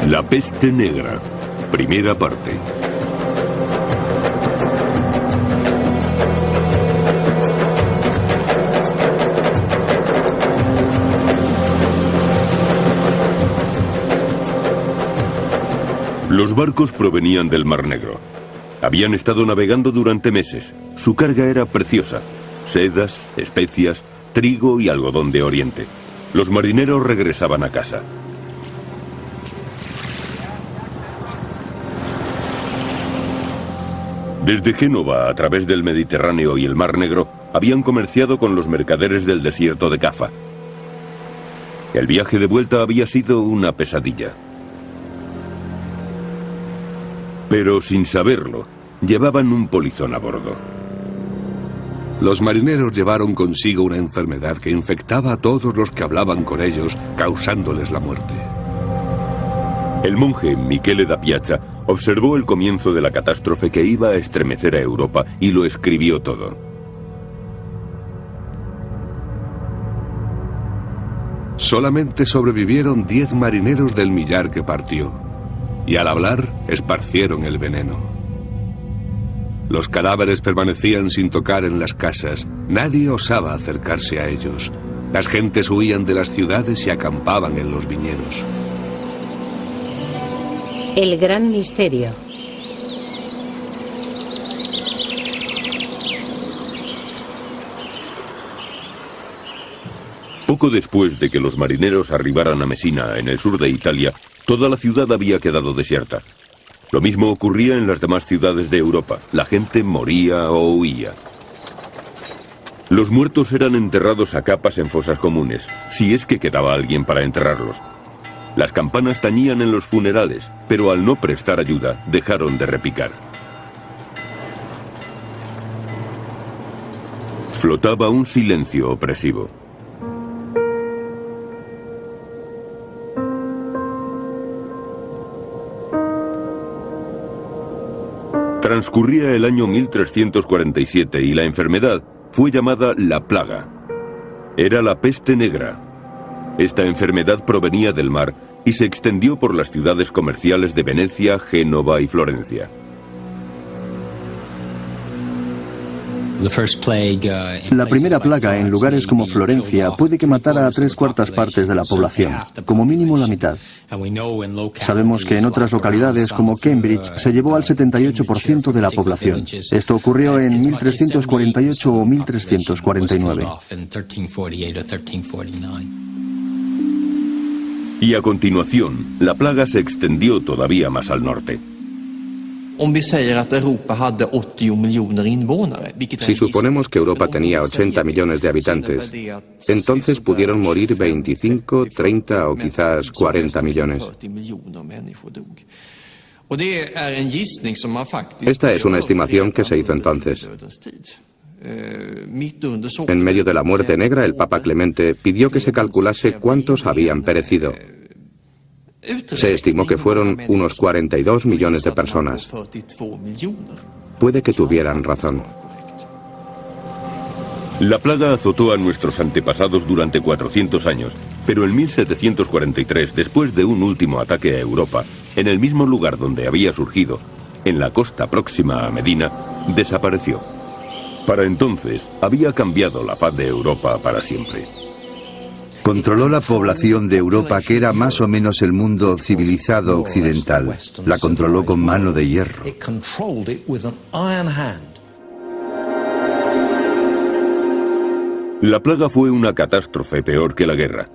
La peste negra, primera parte. Los barcos provenían del Mar Negro. Habían estado navegando durante meses. Su carga era preciosa: sedas, especias, trigo y algodón de Oriente. Los marineros regresaban a casa. Desde Génova, a través del Mediterráneo y el Mar Negro, habían comerciado con los mercaderes del desierto de Cafa. El viaje de vuelta había sido una pesadilla. Pero sin saberlo, llevaban un polizón a bordo. Los marineros llevaron consigo una enfermedad que infectaba a todos los que hablaban con ellos, causándoles la muerte. El monje Michele da Piazza observó el comienzo de la catástrofe que iba a estremecer a Europa y lo escribió todo. Solamente sobrevivieron 10 marineros del millar que partió, y al hablar esparcieron el veneno. Los cadáveres permanecían sin tocar en las casas. Nadie osaba acercarse a ellos. Las gentes huían de las ciudades y acampaban en los viñedos. El gran misterio. Poco después de que los marineros arribaran a Messina, en el sur de Italia, toda la ciudad había quedado desierta. Lo mismo ocurría en las demás ciudades de Europa. La gente moría o huía. Los muertos eran enterrados a capas en fosas comunes, si es que quedaba alguien para enterrarlos. Las campanas tañían en los funerales, pero al no prestar ayuda, dejaron de repicar. Flotaba un silencio opresivo. Transcurría el año 1347 y la enfermedad fue llamada la plaga. Era la peste negra. Esta enfermedad provenía del mar y se extendió por las ciudades comerciales de Venecia, Génova y Florencia. La primera plaga en lugares como Florencia puede que matara a 3/4 partes de la población, como mínimo la mitad. Sabemos que en otras localidades como Cambridge se llevó al 78% de la población. Esto ocurrió en 1348 o 1349. Y a continuación, la plaga se extendió todavía más al norte. Si suponemos que Europa tenía 80 millones de habitantes, entonces pudieron morir 25, 30 o quizás 40 millones. Esta es una estimación que se hizo entonces. En medio de la muerte negra, el Papa Clemente pidió que se calculase cuántos habían perecido. Se estimó que fueron unos 42 millones de personas. Puede que tuvieran razón. La plaga azotó a nuestros antepasados durante 400 años, pero en 1743, después de un último ataque a Europa, en el mismo lugar donde había surgido, en la costa próxima a Medina, desapareció. Para entonces, había cambiado la faz de Europa para siempre. Controló la población de Europa, que era más o menos el mundo civilizado occidental. La controló con mano de hierro. La plaga fue una catástrofe peor que la guerra.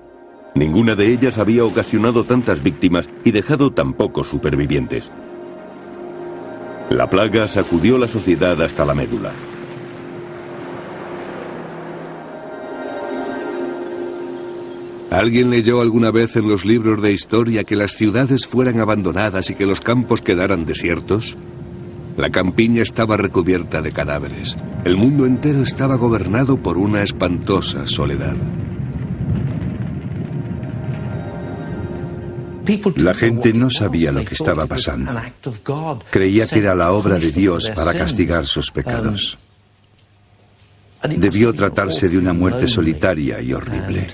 Ninguna de ellas había ocasionado tantas víctimas y dejado tan pocos supervivientes. La plaga sacudió la sociedad hasta la médula. ¿Alguien leyó alguna vez en los libros de historia que las ciudades fueran abandonadas y que los campos quedaran desiertos? La campiña estaba recubierta de cadáveres. El mundo entero estaba gobernado por una espantosa soledad. La gente no sabía lo que estaba pasando. Creía que era la obra de Dios para castigar sus pecados. Debió tratarse de una muerte solitaria y horrible.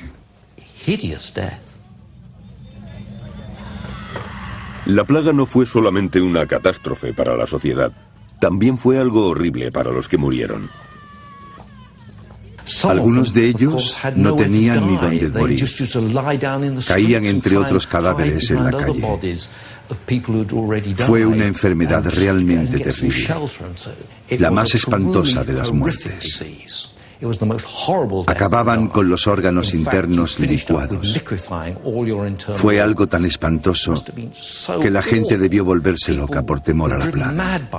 La plaga no fue solamente una catástrofe para la sociedad, también fue algo horrible para los que murieron. Algunos de ellos no tenían ni dónde morir. Caían entre otros cadáveres en la calle. Fue una enfermedad realmente terrible, la más espantosa de las muertes. Acababan con los órganos internos licuados. Fue algo tan espantoso que la gente debió volverse loca por temor a la plaga.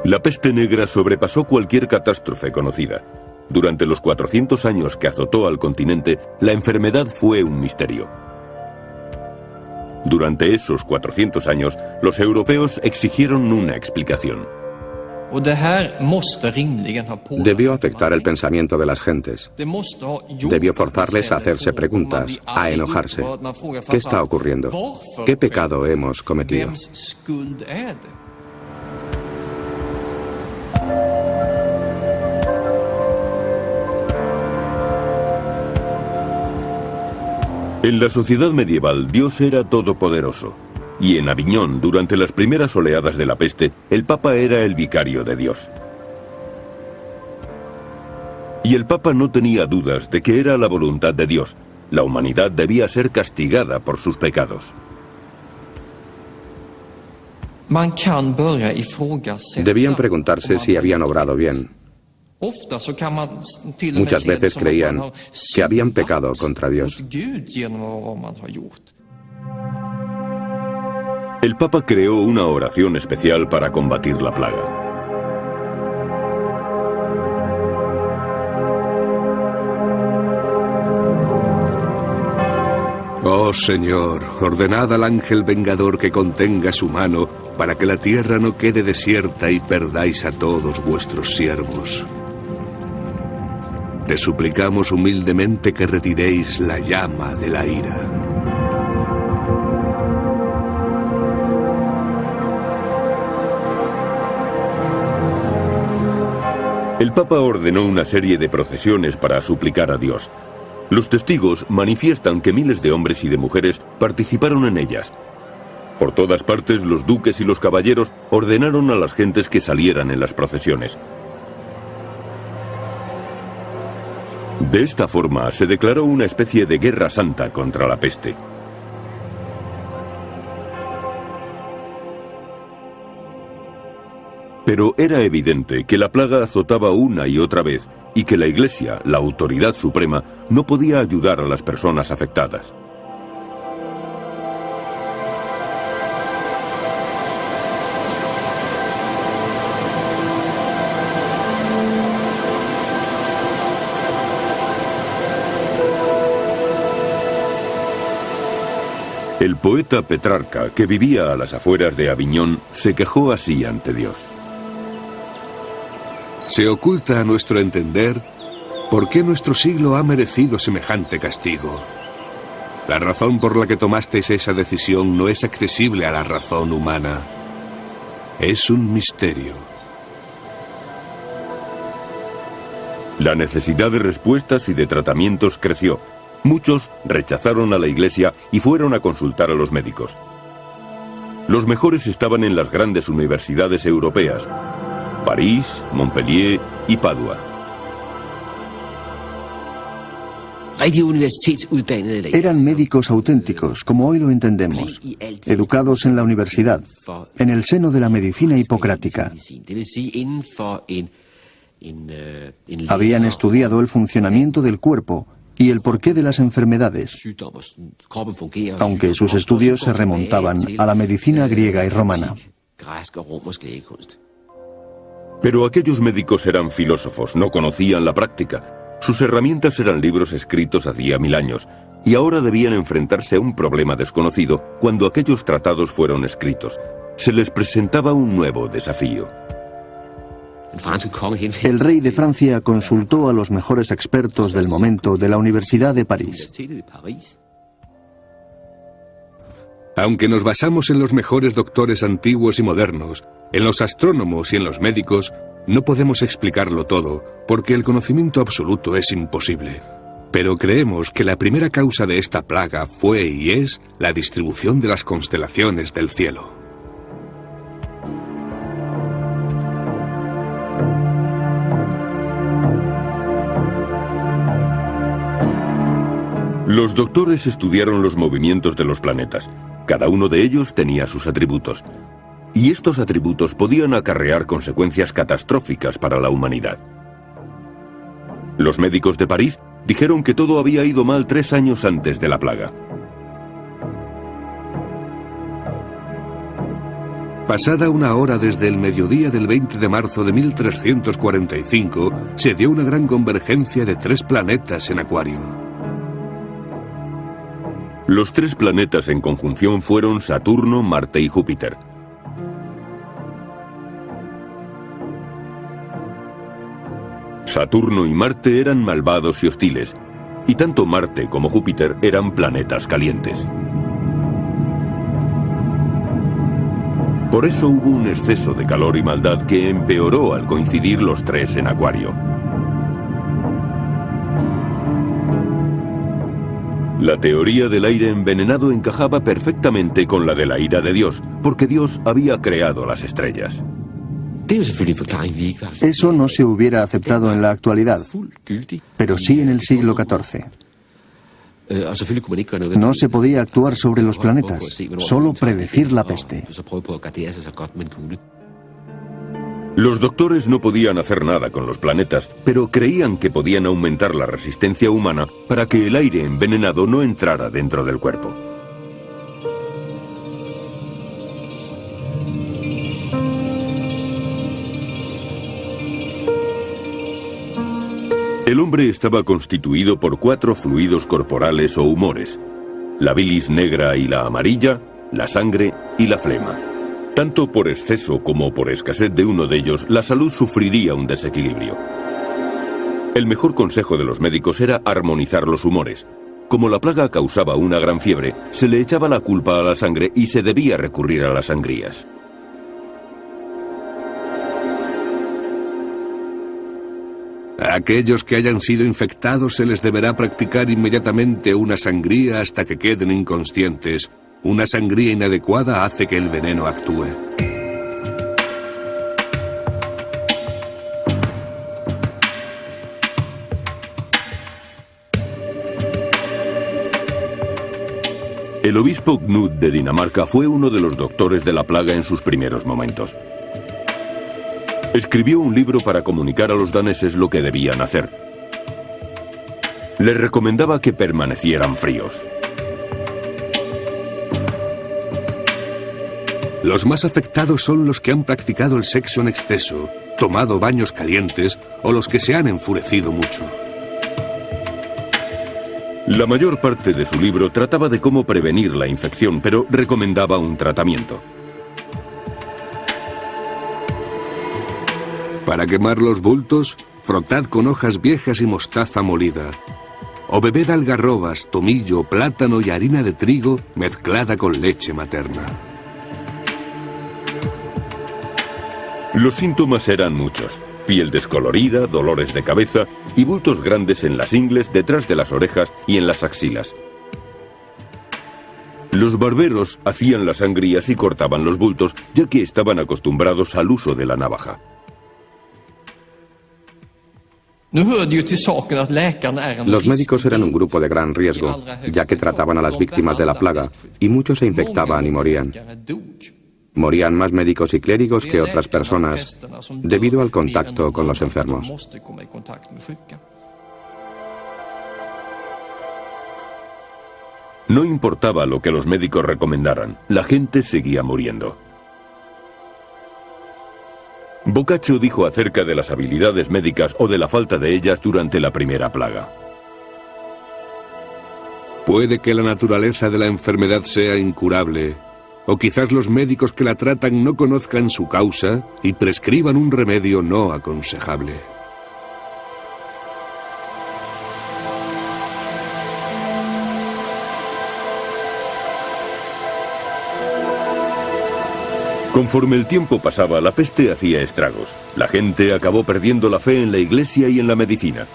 La peste negra sobrepasó cualquier catástrofe conocida. Durante los 400 años que azotó al continente, la enfermedad fue un misterio. Durante esos 400 años, los europeos exigieron una explicación. Debió afectar el pensamiento de las gentes. Debió forzarles a hacerse preguntas, a enojarse. ¿Qué está ocurriendo? ¿Qué pecado hemos cometido? En la sociedad medieval, Dios era todopoderoso. Y en Aviñón, durante las primeras oleadas de la peste, el Papa era el vicario de Dios. Y el Papa no tenía dudas de que era la voluntad de Dios. La humanidad debía ser castigada por sus pecados. Debían preguntarse si habían obrado bien. Muchas veces creían que habían pecado contra Dios. El Papa creó una oración especial para combatir la plaga. Oh Señor, ordenad al ángel vengador que contenga su mano para que la tierra no quede desierta y perdáis a todos vuestros siervos. Te suplicamos humildemente que retiréis la llama de la ira. El Papa ordenó una serie de procesiones para suplicar a Dios. Los testigos manifiestan que miles de hombres y de mujeres participaron en ellas. Por todas partes, los duques y los caballeros ordenaron a las gentes que salieran en las procesiones. De esta forma, se declaró una especie de guerra santa contra la peste. Pero era evidente que la plaga azotaba una y otra vez y que la Iglesia, la autoridad suprema, no podía ayudar a las personas afectadas. El poeta Petrarca, que vivía a las afueras de Aviñón, se quejó así ante Dios. Se oculta a nuestro entender por qué nuestro siglo ha merecido semejante castigo. La razón por la que tomasteis esa decisión no es accesible a la razón humana. Es un misterio. La necesidad de respuestas y de tratamientos creció. Muchos rechazaron a la Iglesia y fueron a consultar a los médicos. Los mejores estaban en las grandes universidades europeas: París, Montpellier y Padua. Eran médicos auténticos, como hoy lo entendemos, educados en la universidad, en el seno de la medicina hipocrática. Habían estudiado el funcionamiento del cuerpo y el porqué de las enfermedades, aunque sus estudios se remontaban a la medicina griega y romana. Pero aquellos médicos eran filósofos, no conocían la práctica. Sus herramientas eran libros escritos hacía 1000 años, y ahora debían enfrentarse a un problema desconocido cuando aquellos tratados fueron escritos. Se les presentaba un nuevo desafío. El rey de Francia consultó a los mejores expertos del momento de la Universidad de París. Aunque nos basamos en los mejores doctores antiguos y modernos, en los astrónomos y en los médicos, no podemos explicarlo todo, porque el conocimiento absoluto es imposible. Pero creemos que la primera causa de esta plaga fue y es la distribución de las constelaciones del cielo. Los doctores estudiaron los movimientos de los planetas. Cada uno de ellos tenía sus atributos. Y estos atributos podían acarrear consecuencias catastróficas para la humanidad. Los médicos de París dijeron que todo había ido mal 3 años antes de la plaga. Pasada 1 hora desde el mediodía del 20 de marzo de 1345, se dio una gran convergencia de 3 planetas en Acuario. Los 3 planetas en conjunción fueron Saturno, Marte y Júpiter. Saturno y Marte eran malvados y hostiles, y tanto Marte como Júpiter eran planetas calientes. Por eso hubo un exceso de calor y maldad que empeoró al coincidir los 3 en Acuario. La teoría del aire envenenado encajaba perfectamente con la de la ira de Dios, porque Dios había creado las estrellas. Eso no se hubiera aceptado en la actualidad, pero sí en el siglo XIV. No se podía actuar sobre los planetas, solo predecir la peste. Los doctores no podían hacer nada con los planetas, pero creían que podían aumentar la resistencia humana para que el aire envenenado no entrara dentro del cuerpo. El hombre estaba constituido por 4 fluidos corporales o humores: la bilis negra y la amarilla, la sangre y la flema. Tanto por exceso como por escasez de uno de ellos, la salud sufriría un desequilibrio. El mejor consejo de los médicos era armonizar los humores. Como la plaga causaba una gran fiebre, se le echaba la culpa a la sangre y se debía recurrir a las sangrías. A aquellos que hayan sido infectados se les deberá practicar inmediatamente una sangría hasta que queden inconscientes. Una sangría inadecuada hace que el veneno actúe. El obispo Knud de Dinamarca fue uno de los doctores de la plaga en sus primeros momentos. Escribió un libro para comunicar a los daneses lo que debían hacer. Les recomendaba que permanecieran fríos. Los más afectados son los que han practicado el sexo en exceso, tomado baños calientes o los que se han enfurecido mucho. La mayor parte de su libro trataba de cómo prevenir la infección, pero recomendaba un tratamiento. Para quemar los bultos, frotad con hojas viejas y mostaza molida. O bebed algarrobas, tomillo, plátano y harina de trigo mezclada con leche materna. Los síntomas eran muchos: piel descolorida, dolores de cabeza y bultos grandes en las ingles, detrás de las orejas y en las axilas. Los barberos hacían las sangrías y cortaban los bultos, ya que estaban acostumbrados al uso de la navaja. Los médicos eran un grupo de gran riesgo, ya que trataban a las víctimas de la plaga, y muchos se infectaban y morían. Morían más médicos y clérigos que otras personas, debido al contacto con los enfermos. No importaba lo que los médicos recomendaran, la gente seguía muriendo. Boccaccio dijo acerca de las habilidades médicas o de la falta de ellas durante la primera plaga: puede que la naturaleza de la enfermedad sea incurable, o quizás los médicos que la tratan no conozcan su causa y prescriban un remedio no aconsejable. Conforme el tiempo pasaba, la peste hacía estragos. La gente acabó perdiendo la fe en la iglesia y en la medicina.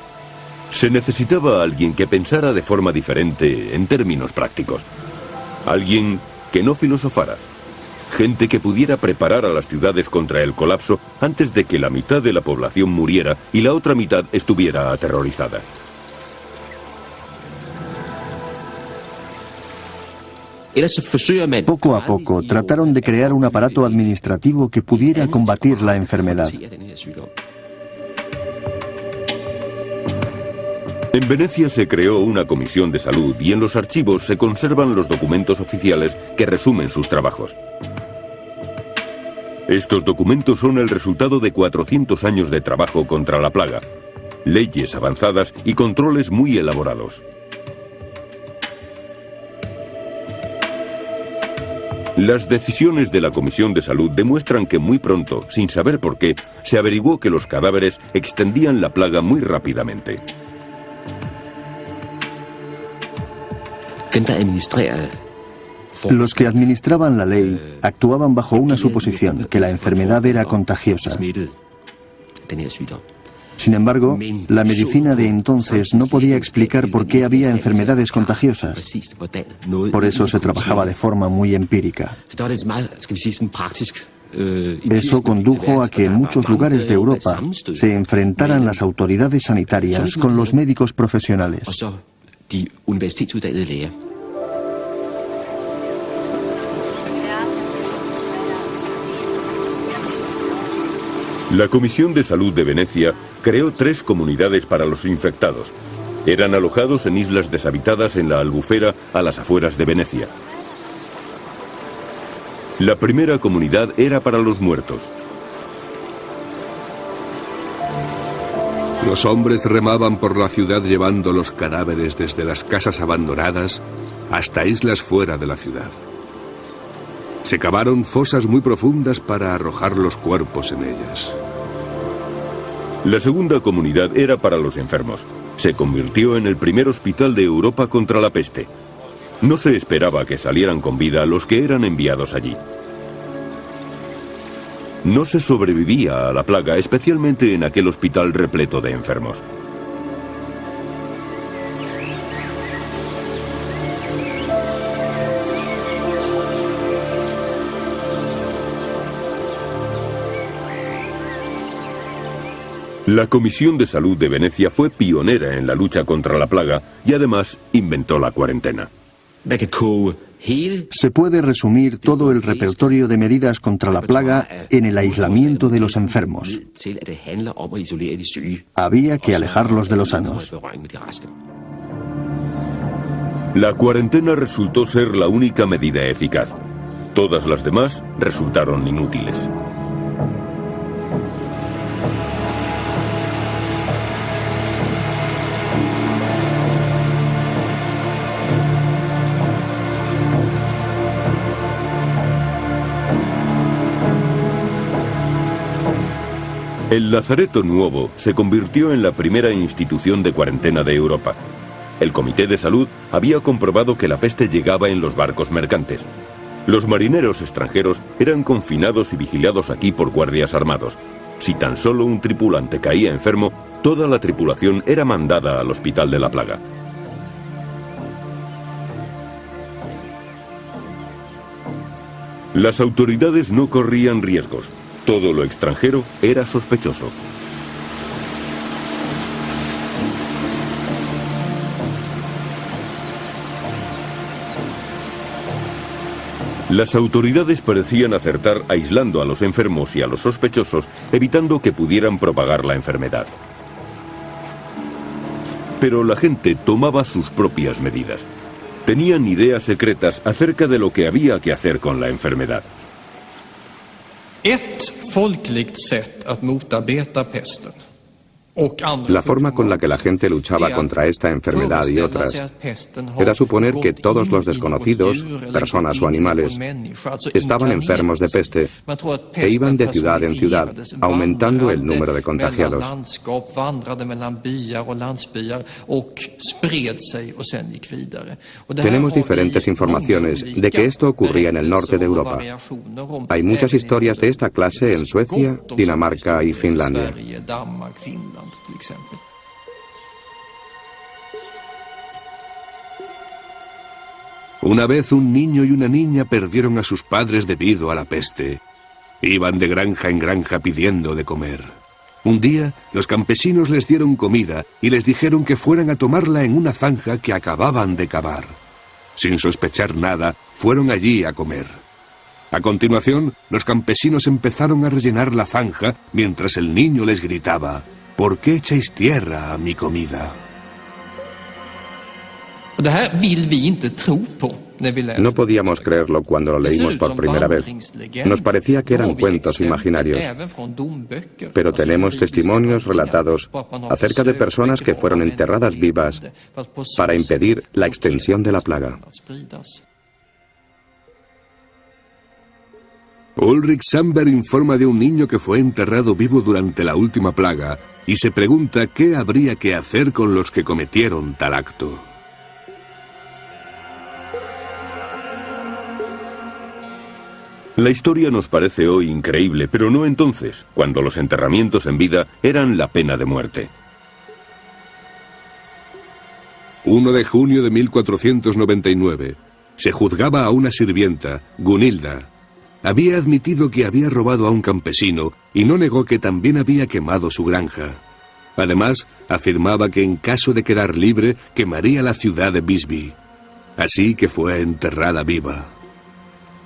Se necesitaba alguien que pensara de forma diferente en términos prácticos. Alguien que no filosofara. Gente que pudiera preparar a las ciudades contra el colapso antes de que la mitad de la población muriera y la otra mitad estuviera aterrorizada. Poco a poco trataron de crear un aparato administrativo que pudiera combatir la enfermedad. En Venecia se creó una comisión de salud y en los archivos se conservan los documentos oficiales que resumen sus trabajos. Estos documentos son el resultado de 400 años de trabajo contra la plaga, leyes avanzadas y controles muy elaborados. Las decisiones de la Comisión de Salud demuestran que muy pronto, sin saber por qué, se averiguó que los cadáveres extendían la plaga muy rápidamente. Los que administraban la ley actuaban bajo una suposición, que la enfermedad era contagiosa. Sin embargo, la medicina de entonces no podía explicar por qué había enfermedades contagiosas. Por eso se trabajaba de forma muy empírica. Eso condujo a que en muchos lugares de Europa se enfrentaran las autoridades sanitarias con los médicos profesionales. La Comisión de Salud de Venecia creó 3 comunidades para los infectados. Eran alojados en islas deshabitadas en la Albufera, a las afueras de Venecia. La primera comunidad era para los muertos. Los hombres remaban por la ciudad llevando los cadáveres desde las casas abandonadas hasta islas fuera de la ciudad. Se cavaron fosas muy profundas para arrojar los cuerpos en ellas. La segunda comunidad era para los enfermos. Se convirtió en el primer hospital de Europa contra la peste. No se esperaba que salieran con vida los que eran enviados allí. No se sobrevivía a la plaga, especialmente en aquel hospital repleto de enfermos. La Comisión de Salud de Venecia fue pionera en la lucha contra la plaga y además inventó la cuarentena. Se puede resumir todo el repertorio de medidas contra la plaga en el aislamiento de los enfermos. Había que alejarlos de los sanos. La cuarentena resultó ser la única medida eficaz. Todas las demás resultaron inútiles. El Lazareto Nuovo se convirtió en la primera institución de cuarentena de Europa. El Comité de Salud había comprobado que la peste llegaba en los barcos mercantes. Los marineros extranjeros eran confinados y vigilados aquí por guardias armados. Si tan solo un tripulante caía enfermo, toda la tripulación era mandada al hospital de la plaga. Las autoridades no corrían riesgos. Todo lo extranjero era sospechoso. Las autoridades parecían acertar aislando a los enfermos y a los sospechosos, evitando que pudieran propagar la enfermedad. Pero la gente tomaba sus propias medidas. Tenían ideas secretas acerca de lo que había que hacer con la enfermedad. La forma con la que la gente luchaba contra esta enfermedad y otras era suponer que todos los desconocidos, personas o animales, estaban enfermos de peste e iban de ciudad en ciudad, aumentando el número de contagiados. Tenemos diferentes informaciones de que esto ocurría en el norte de Europa. Hay muchas historias de esta clase en Suecia, Dinamarca y Finlandia. Una vez un niño y una niña perdieron a sus padres debido a la peste. Iban de granja en granja pidiendo de comer. Un día, los campesinos les dieron comida y les dijeron que fueran a tomarla en una zanja que acababan de cavar. Sin sospechar nada, fueron allí a comer. A continuación, los campesinos empezaron a rellenar la zanja mientras el niño les gritaba: ¿por qué echáis tierra a mi comida? No podíamos creerlo cuando lo leímos por primera vez. Nos parecía que eran cuentos imaginarios. Pero tenemos testimonios relatados acerca de personas que fueron enterradas vivas para impedir la extensión de la plaga. Ulrich Sandberg informa de un niño que fue enterrado vivo durante la última plaga y se pregunta qué habría que hacer con los que cometieron tal acto. La historia nos parece hoy increíble, pero no entonces, cuando los enterramientos en vida eran la pena de muerte. 1 de junio de 1499. Se juzgaba a una sirvienta, Gunilda. Había admitido que había robado a un campesino y no negó que también había quemado su granja. Además, afirmaba que en caso de quedar libre, quemaría la ciudad de Visby. Así que fue enterrada viva.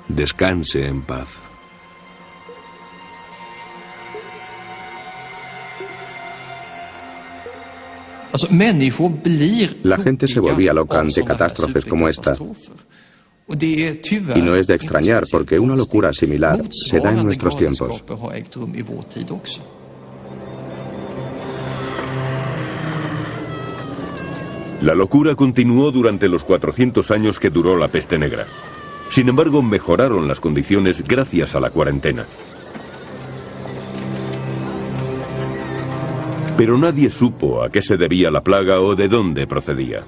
Descanse en paz. La gente se volvía loca ante catástrofes como esta. Y no es de extrañar, porque una locura similar se da en nuestros tiempos. La locura continuó durante los 400 años que duró la peste negra. Sin embargo, mejoraron las condiciones gracias a la cuarentena. Pero nadie supo a qué se debía la plaga o de dónde procedía.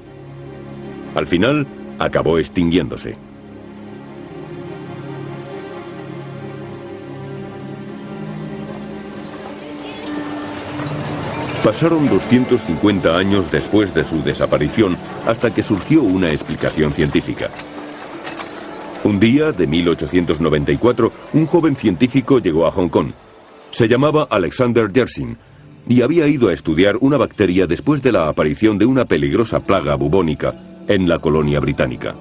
Al final, acabó extinguiéndose. Pasaron 250 años después de su desaparición hasta que surgió una explicación científica. Un día de 1894, un joven científico llegó a Hong Kong. Se llamaba Alexander Yersin y había ido a estudiar una bacteria después de la aparición de una peligrosa plaga bubónica en la colonia británica.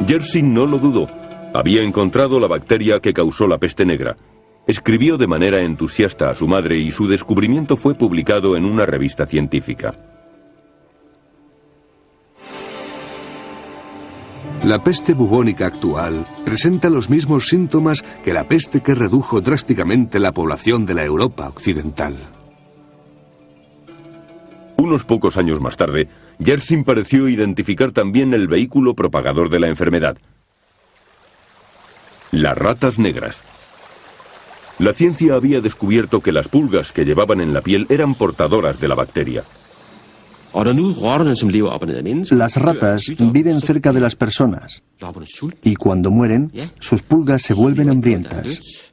Yersin no lo dudó. Había encontrado la bacteria que causó la peste negra. Escribió de manera entusiasta a su madre y su descubrimiento fue publicado en una revista científica. La peste bubónica actual presenta los mismos síntomas que la peste que redujo drásticamente la población de la Europa occidental. Unos pocos años más tarde, Yersin pareció identificar también el vehículo propagador de la enfermedad: las ratas negras. La ciencia había descubierto que las pulgas que llevaban en la piel eran portadoras de la bacteria. Las ratas viven cerca de las personas y cuando mueren, sus pulgas se vuelven hambrientas.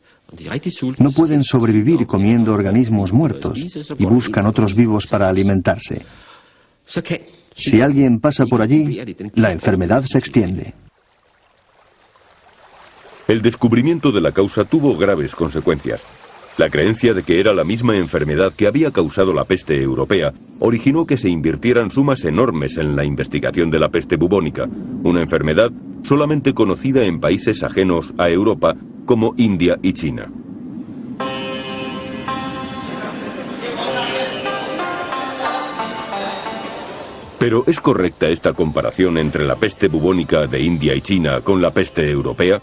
No pueden sobrevivir comiendo organismos muertos y buscan otros vivos para alimentarse. Si alguien pasa por allí, la enfermedad se extiende. El descubrimiento de la causa tuvo graves consecuencias. La creencia de que era la misma enfermedad que había causado la peste europea originó que se invirtieran sumas enormes en la investigación de la peste bubónica, una enfermedad solamente conocida en países ajenos a Europa como India y China. Pero ¿es correcta esta comparación entre la peste bubónica de India y China con la peste europea?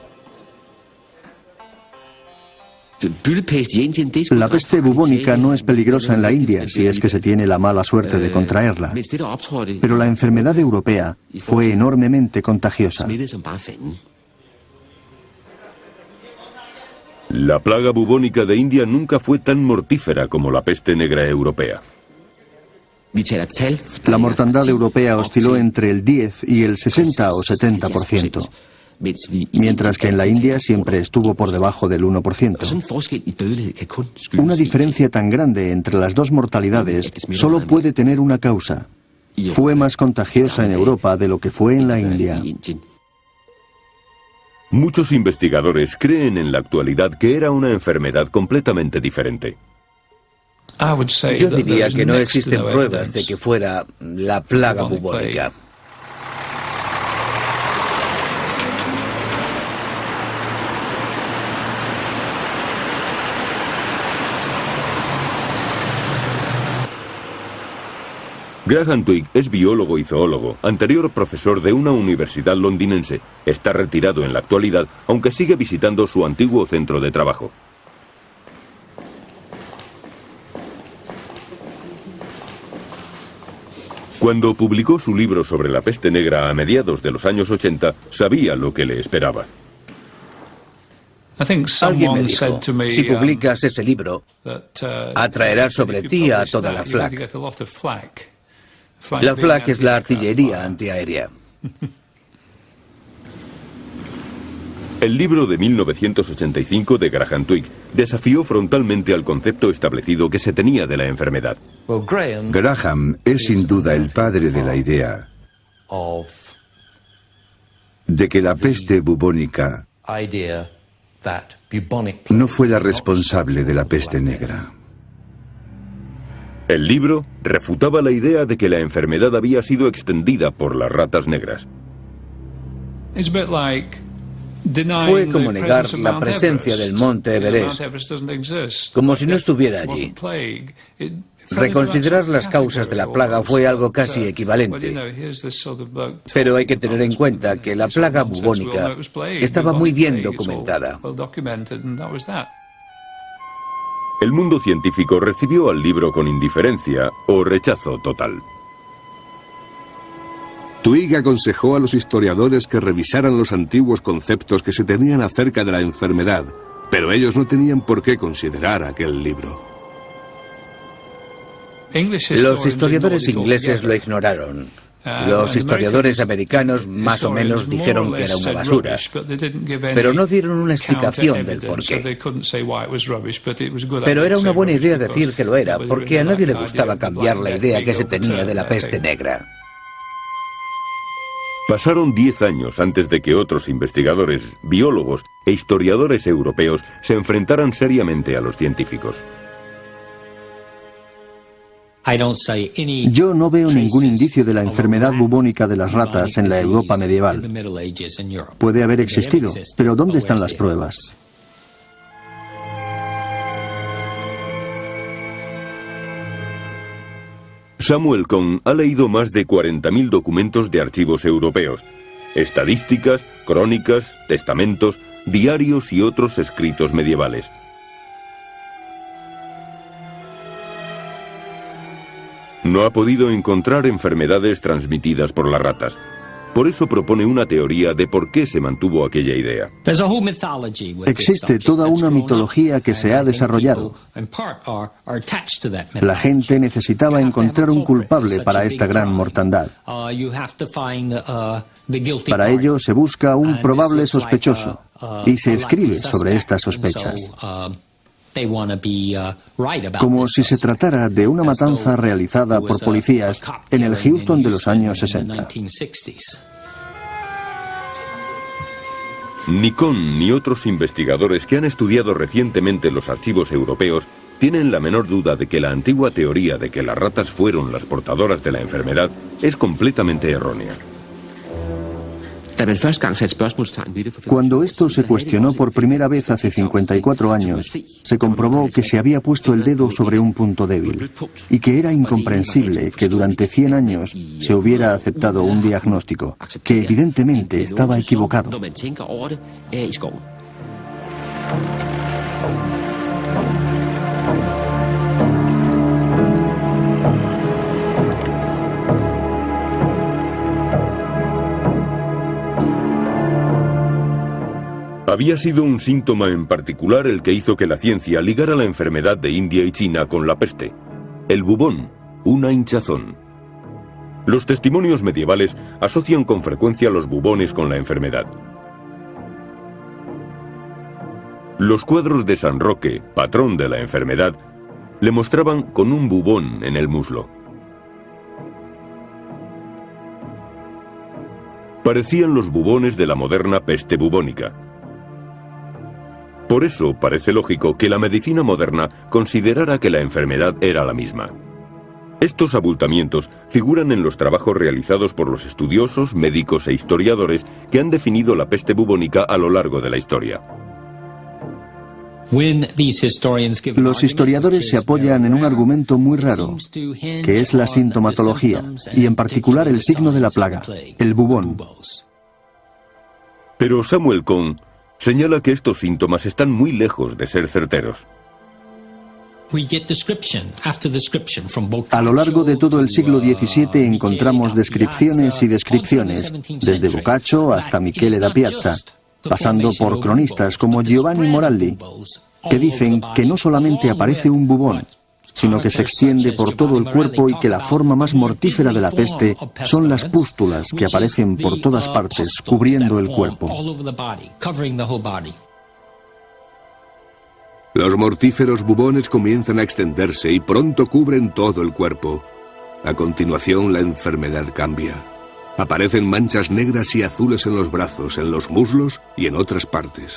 La peste bubónica no es peligrosa en la India si es que se tiene la mala suerte de contraerla. Pero la enfermedad europea fue enormemente contagiosa. La plaga bubónica de India nunca fue tan mortífera como la peste negra europea. La mortandad europea osciló entre el 10 y el 60 o 70%. Mientras que en la India siempre estuvo por debajo del 1%. Una diferencia tan grande entre las dos mortalidades solo puede tener una causa: Fue más contagiosa en Europa de lo que fue en la India. Muchos investigadores creen en la actualidad que era una enfermedad completamente diferente. Yo diría que no existen pruebas de que fuera la plaga bubónica. Graham Twigg es biólogo y zoólogo, anterior profesor de una universidad londinense. Está retirado en la actualidad, aunque sigue visitando su antiguo centro de trabajo. Cuando publicó su libro sobre la peste negra a mediados de los años 80, sabía lo que le esperaba. Alguien me dijo, si publicas ese libro, atraerás sobre ti a toda la FLAC. La FLAC es la artillería antiaérea. El libro de 1985 de Graham Twigg desafió frontalmente al concepto establecido que se tenía de la enfermedad. Graham es sin duda el padre de la idea de que la peste bubónica no fue la responsable de la peste negra. El libro refutaba la idea de que la enfermedad había sido extendida por las ratas negras. Fue como negar la presencia del monte Everest, como si no estuviera allí. Reconsiderar las causas de la plaga fue algo casi equivalente. Pero hay que tener en cuenta que la plaga bubónica estaba muy bien documentada. El mundo científico recibió al libro con indiferencia o rechazo total. Twigg aconsejó a los historiadores que revisaran los antiguos conceptos que se tenían acerca de la enfermedad, pero ellos no tenían por qué considerar aquel libro. Los historiadores ingleses lo ignoraron. Los historiadores americanos más o menos dijeron que era una basura, pero no dieron una explicación del porqué. Pero era una buena idea decir que lo era, porque a nadie le gustaba cambiar la idea que se tenía de la peste negra. Pasaron 10 años antes de que otros investigadores, biólogos e historiadores europeos se enfrentaran seriamente a los científicos. Yo no veo ningún indicio de la enfermedad bubónica de las ratas en la Europa medieval. Puede haber existido, pero ¿dónde están las pruebas? Samuel Cohn ha leído más de 40.000 documentos de archivos europeos, estadísticas, crónicas, testamentos, diarios y otros escritos medievales. No ha podido encontrar enfermedades transmitidas por las ratas. Por eso propone una teoría de por qué se mantuvo aquella idea. Existe toda una mitología que se ha desarrollado. La gente necesitaba encontrar un culpable para esta gran mortandad. Para ello se busca un probable sospechoso y se escribe sobre estas sospechas. Como si se tratara de una matanza realizada por policías en el Houston de los años 60. Ni Cohn ni otros investigadores que han estudiado recientemente los archivos europeos tienen la menor duda de que la antigua teoría de que las ratas fueron las portadoras de la enfermedad es completamente errónea. Cuando esto se cuestionó por primera vez hace 54 años, se comprobó que se había puesto el dedo sobre un punto débil y que era incomprensible que durante 100 años se hubiera aceptado un diagnóstico que evidentemente estaba equivocado. Había sido un síntoma en particular el que hizo que la ciencia ligara la enfermedad de India y China con la peste. El bubón, una hinchazón. Los testimonios medievales asocian con frecuencia los bubones con la enfermedad. Los cuadros de San Roque, patrón de la enfermedad, le mostraban con un bubón en el muslo. Parecían los bubones de la moderna peste bubónica. Por eso parece lógico que la medicina moderna considerara que la enfermedad era la misma. Estos abultamientos figuran en los trabajos realizados por los estudiosos, médicos e historiadores que han definido la peste bubónica a lo largo de la historia. Los historiadores se apoyan en un argumento muy raro, que es la sintomatología, y en particular el signo de la plaga, el bubón. Pero Samuel Cohn señala que estos síntomas están muy lejos de ser certeros. A lo largo de todo el siglo XVII encontramos descripciones y descripciones, desde Boccaccio hasta Michele da Piazza, pasando por cronistas como Giovanni Moraldi, que dicen que no solamente aparece un bubón, sino que se extiende por todo el cuerpo y que la forma más mortífera de la peste son las pústulas que aparecen por todas partes, cubriendo el cuerpo. Los mortíferos bubones comienzan a extenderse y pronto cubren todo el cuerpo. A continuación, la enfermedad cambia. Aparecen manchas negras y azules en los brazos, en los muslos y en otras partes.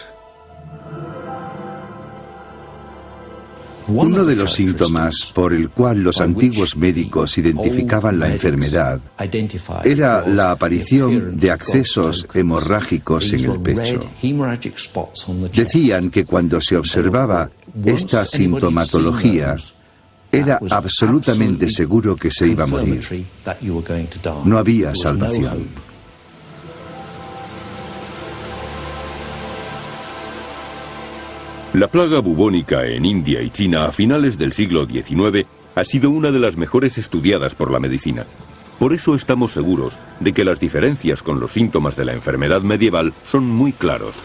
Uno de los síntomas por el cual los antiguos médicos identificaban la enfermedad era la aparición de accesos hemorrágicos en el pecho. Decían que cuando se observaba esta sintomatología, era absolutamente seguro que se iba a morir. No había salvación. La plaga bubónica en India y China a finales del siglo XIX ha sido una de las mejores estudiadas por la medicina. Por eso estamos seguros de que las diferencias con los síntomas de la enfermedad medieval son muy claros.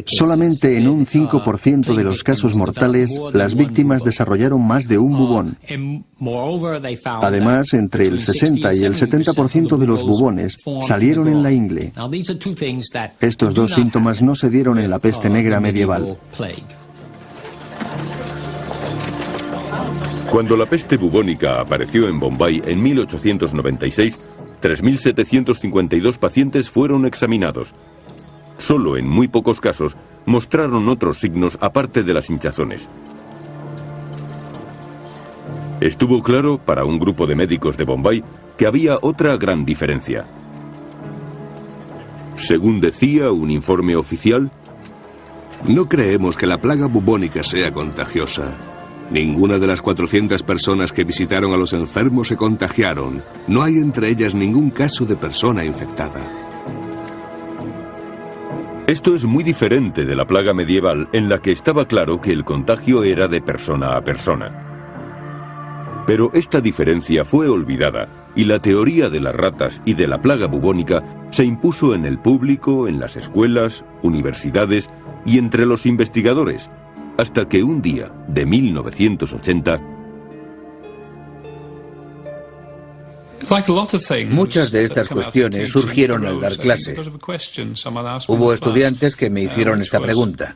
Solamente en un 5% de los casos mortales, las víctimas desarrollaron más de un bubón. Además, entre el 60 y el 70% de los bubones salieron en la ingle. Estos dos síntomas no se dieron en la peste negra medieval. Cuando la peste bubónica apareció en Bombay en 1896, 3.752 pacientes fueron examinados. Solo en muy pocos casos mostraron otros signos aparte de las hinchazones. Estuvo claro para un grupo de médicos de Bombay que había otra gran diferencia. Según decía un informe oficial, no creemos que la plaga bubónica sea contagiosa. Ninguna de las 400 personas que visitaron a los enfermos se contagiaron. No hay entre ellas ningún caso de persona infectada. Esto es muy diferente de la plaga medieval en la que estaba claro que el contagio era de persona a persona. Pero esta diferencia fue olvidada y la teoría de las ratas y de la plaga bubónica se impuso en el público, en las escuelas, universidades y entre los investigadores, hasta que un día de 1980... Muchas de estas cuestiones surgieron al dar clase. Hubo estudiantes que me hicieron esta pregunta.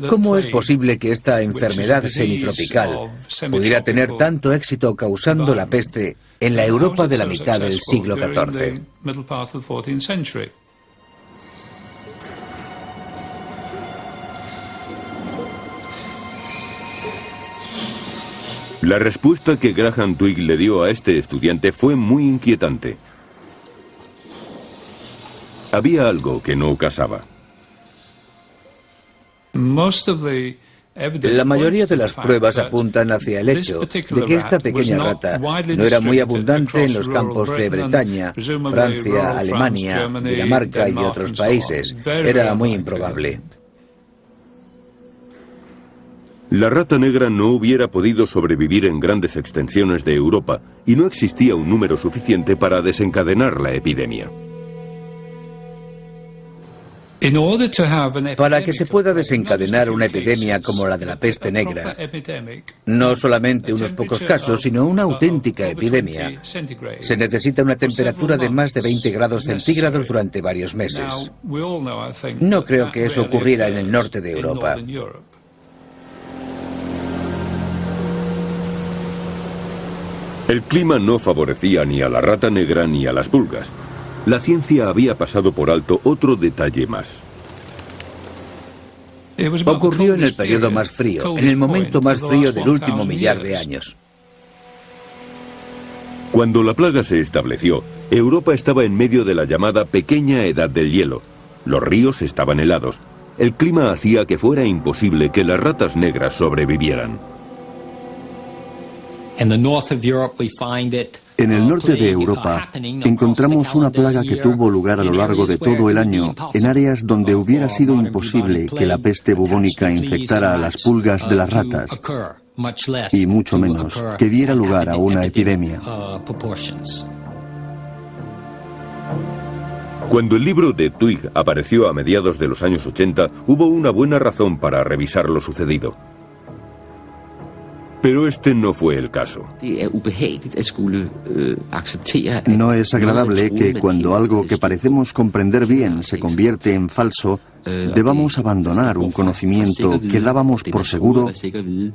¿Cómo es posible que esta enfermedad semitropical pudiera tener tanto éxito causando la peste en la Europa de la mitad del siglo XIV? La respuesta que Graham Twigg le dio a este estudiante fue muy inquietante. Había algo que no casaba. La mayoría de las pruebas apuntan hacia el hecho de que esta pequeña rata no era muy abundante en los campos de Bretaña, Francia, Alemania, Dinamarca y otros países. Era muy improbable. La rata negra no hubiera podido sobrevivir en grandes extensiones de Europa y no existía un número suficiente para desencadenar la epidemia. Para que se pueda desencadenar una epidemia como la de la peste negra, no solamente unos pocos casos, sino una auténtica epidemia, se necesita una temperatura de más de 20 grados centígrados durante varios meses. No creo que eso ocurriera en el norte de Europa. El clima no favorecía ni a la rata negra ni a las pulgas. La ciencia había pasado por alto otro detalle más. Ocurrió en el periodo más frío, en el momento más frío del último millar de años. Cuando la plaga se estableció, Europa estaba en medio de la llamada pequeña edad del hielo. Los ríos estaban helados. El clima hacía que fuera imposible que las ratas negras sobrevivieran. En el norte de Europa encontramos una plaga que tuvo lugar a lo largo de todo el año en áreas donde hubiera sido imposible que la peste bubónica infectara a las pulgas de las ratas, y mucho menos que diera lugar a una epidemia. Cuando el libro de Twigg apareció a mediados de los años 80, hubo una buena razón para revisar lo sucedido. Pero este no fue el caso. No es agradable que cuando algo que parecemos comprender bien se convierte en falso, debamos abandonar un conocimiento que dábamos por seguro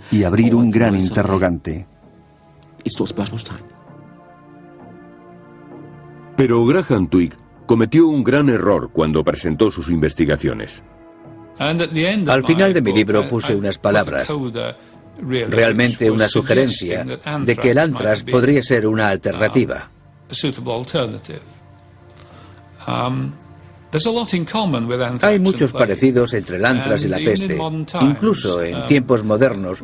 y abrir un gran interrogante. Pero Graham Twigg cometió un gran error cuando presentó sus investigaciones. Al final de mi libro puse unas palabras, realmente una sugerencia, de que el antrax podría ser una alternativa. Hay muchos parecidos entre el antrax y la peste. Incluso en tiempos modernos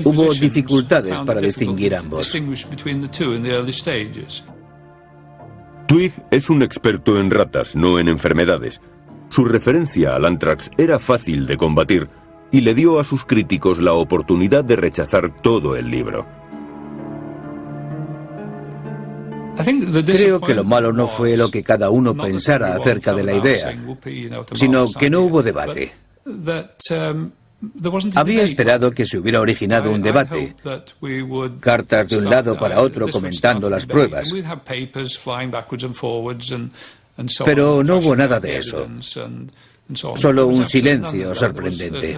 hubo dificultades para distinguir ambos. Twigg es un experto en ratas, no en enfermedades. Su referencia al antrax era fácil de combatir y le dio a sus críticos la oportunidad de rechazar todo el libro. Creo que lo malo no fue lo que cada uno pensara acerca de la idea, sino que no hubo debate. Había esperado que se hubiera originado un debate, cartas de un lado para otro comentando las pruebas, pero no hubo nada de eso. Solo un silencio sorprendente.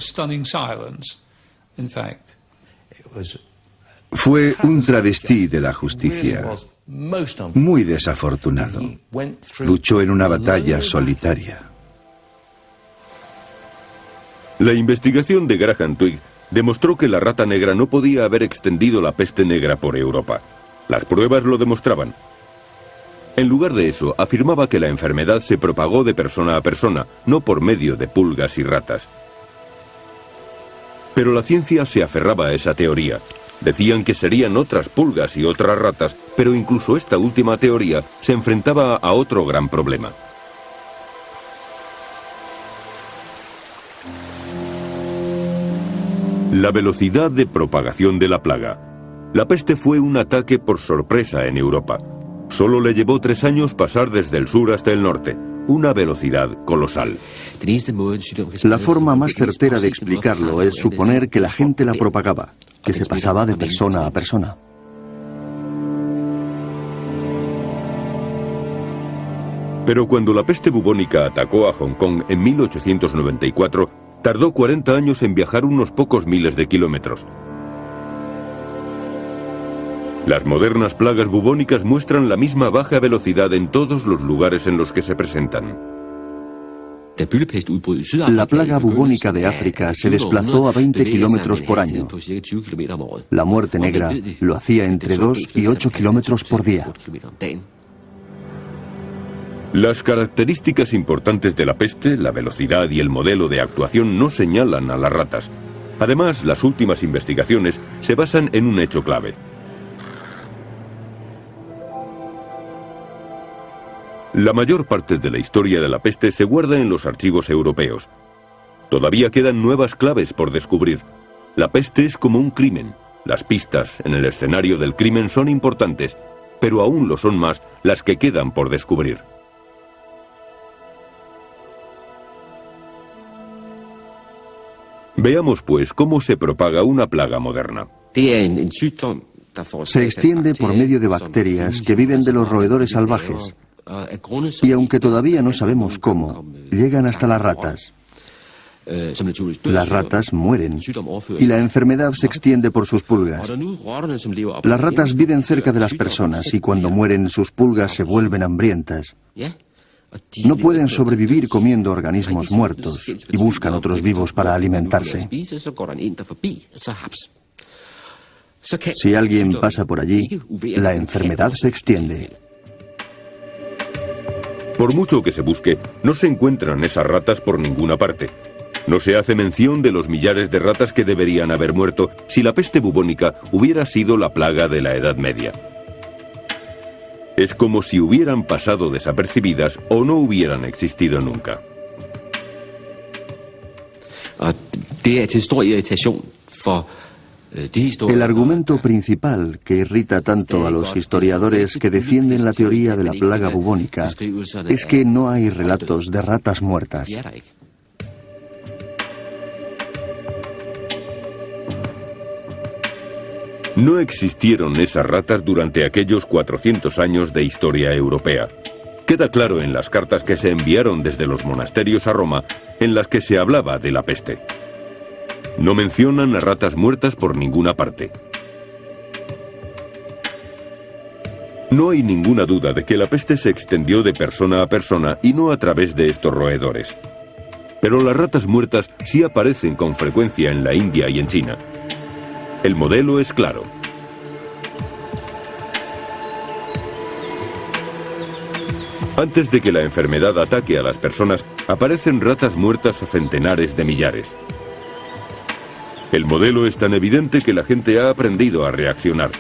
Fue un travesti de la justicia, muy desafortunado. Luchó en una batalla solitaria. La investigación de Graham Twigg demostró que la rata negra no podía haber extendido la peste negra por Europa. Las pruebas lo demostraban. En lugar de eso, afirmaba que la enfermedad se propagó de persona a persona, no por medio de pulgas y ratas. Pero la ciencia se aferraba a esa teoría. Decían que serían otras pulgas y otras ratas, pero incluso esta última teoría se enfrentaba a otro gran problema. La velocidad de propagación de la plaga. La peste fue un ataque por sorpresa en Europa. Solo le llevó 3 años pasar desde el sur hasta el norte, una velocidad colosal. La forma más certera de explicarlo es suponer que la gente la propagaba, que se pasaba de persona a persona. Pero cuando la peste bubónica atacó a Hong Kong en 1894, tardó 40 años en viajar unos pocos miles de kilómetros. Las modernas plagas bubónicas muestran la misma baja velocidad en todos los lugares en los que se presentan. La plaga bubónica de África se desplazó a 20 kilómetros por año. La muerte negra lo hacía entre 2 y 8 kilómetros por día. Las características importantes de la peste, la velocidad y el modelo de actuación no señalan a las ratas. Además, las últimas investigaciones se basan en un hecho clave. La mayor parte de la historia de la peste se guarda en los archivos europeos. Todavía quedan nuevas claves por descubrir. La peste es como un crimen. Las pistas en el escenario del crimen son importantes, pero aún lo son más las que quedan por descubrir. Veamos, pues, cómo se propaga una plaga moderna. Se extiende por medio de bacterias que viven de los roedores salvajes. Y aunque todavía no sabemos cómo, llegan hasta las ratas. Las ratas mueren y la enfermedad se extiende por sus pulgas. Las ratas viven cerca de las personas y cuando mueren sus pulgas se vuelven hambrientas. No pueden sobrevivir comiendo organismos muertos y buscan otros vivos para alimentarse. Si alguien pasa por allí, la enfermedad se extiende. Por mucho que se busque, no se encuentran esas ratas por ninguna parte. No se hace mención de los millares de ratas que deberían haber muerto si la peste bubónica hubiera sido la plaga de la Edad Media. Es como si hubieran pasado desapercibidas o no hubieran existido nunca. El argumento principal que irrita tanto a los historiadores que defienden la teoría de la plaga bubónica es que no hay relatos de ratas muertas. No existieron esas ratas durante aquellos 400 años de historia europea. Queda claro en las cartas que se enviaron desde los monasterios a Roma, en las que se hablaba de la peste. No mencionan a ratas muertas por ninguna parte. No hay ninguna duda de que la peste se extendió de persona a persona y no a través de estos roedores. Pero las ratas muertas sí aparecen con frecuencia en la India y en China. El modelo es claro. Antes de que la enfermedad ataque a las personas, aparecen ratas muertas a centenares de millares. El modelo es tan evidente que la gente ha aprendido a reaccionar.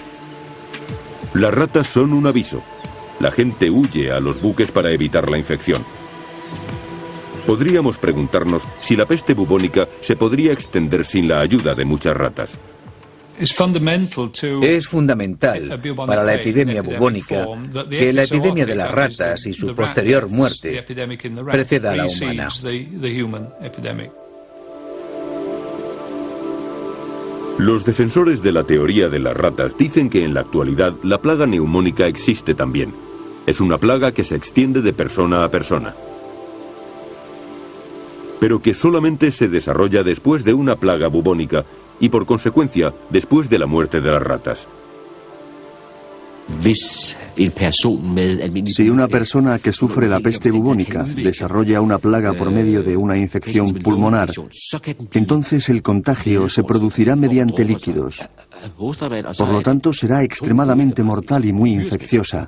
Las ratas son un aviso. La gente huye a los buques para evitar la infección. Podríamos preguntarnos si la peste bubónica se podría extender sin la ayuda de muchas ratas. Es fundamental para la epidemia bubónica que la epidemia de las ratas y su posterior muerte preceda a la humana. Los defensores de la teoría de las ratas dicen que en la actualidad la plaga neumónica existe también. Es una plaga que se extiende de persona a persona, pero que solamente se desarrolla después de una plaga bubónica y por consecuencia después de la muerte de las ratas. Si una persona que sufre la peste bubónica desarrolla una plaga por medio de una infección pulmonar, entonces el contagio se producirá mediante líquidos. Por lo tanto, será extremadamente mortal y muy infecciosa.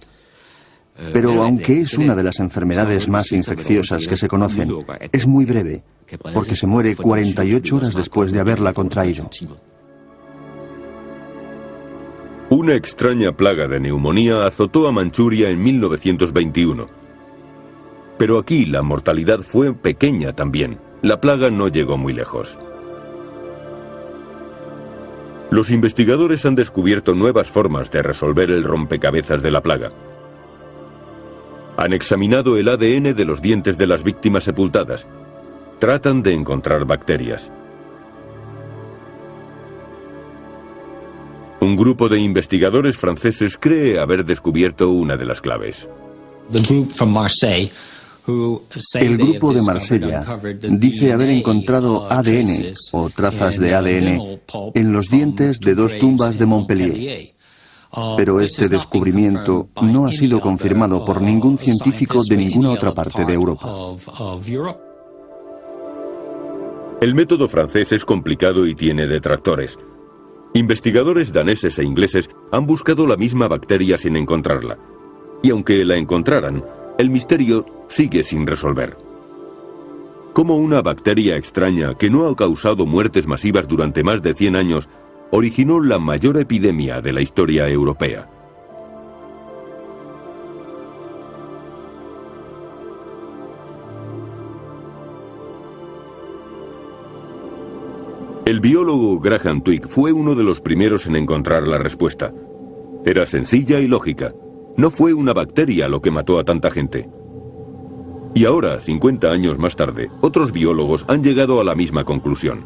Pero aunque es una de las enfermedades más infecciosas que se conocen, es muy breve, porque se muere 48 horas después de haberla contraído. Una extraña plaga de neumonía azotó a Manchuria en 1921. Pero aquí la mortalidad fue pequeña también. La plaga no llegó muy lejos. Los investigadores han descubierto nuevas formas de resolver el rompecabezas de la plaga. Han examinado el ADN de los dientes de las víctimas sepultadas. Tratan de encontrar bacterias. Un grupo de investigadores franceses cree haber descubierto una de las claves. El grupo de Marsella dice haber encontrado ADN o trazas de ADN en los dientes de 2 tumbas de Montpellier. Pero este descubrimiento no ha sido confirmado por ningún científico de ninguna otra parte de Europa. El método francés es complicado y tiene detractores. Investigadores daneses e ingleses han buscado la misma bacteria sin encontrarla. Y aunque la encontraran, el misterio sigue sin resolver. ¿Cómo una bacteria extraña que no ha causado muertes masivas durante más de 100 años originó la mayor epidemia de la historia europea? El biólogo Graham Twigg fue uno de los primeros en encontrar la respuesta. Era sencilla y lógica. No fue una bacteria lo que mató a tanta gente. Y ahora, 50 años más tarde, otros biólogos han llegado a la misma conclusión.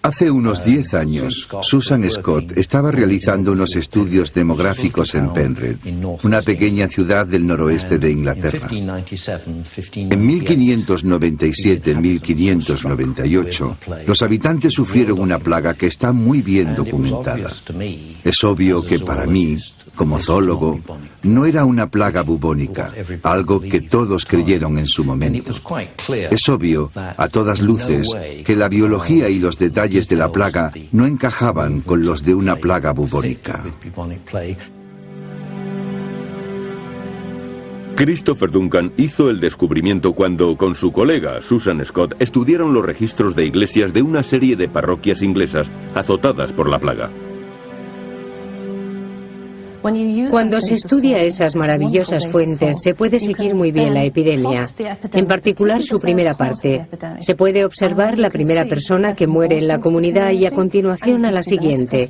Hace unos 10 años, Susan Scott estaba realizando unos estudios demográficos en Penrith, una pequeña ciudad del noroeste de Inglaterra. En 1597-1598, los habitantes sufrieron una plaga que está muy bien documentada. Es obvio que para mí, como zoólogo, no era una plaga bubónica, algo que todos creyeron en su momento. Es obvio, a todas luces, que la biología y los detalles de la plaga no encajaban con los de una plaga bubónica. Christopher Duncan hizo el descubrimiento cuando, con su colega Susan Scott, estudiaron los registros de iglesias de una serie de parroquias inglesas azotadas por la plaga. Cuando se estudia esas maravillosas fuentes, se puede seguir muy bien la epidemia, en particular su primera parte. Se puede observar la primera persona que muere en la comunidad y a continuación a la siguiente.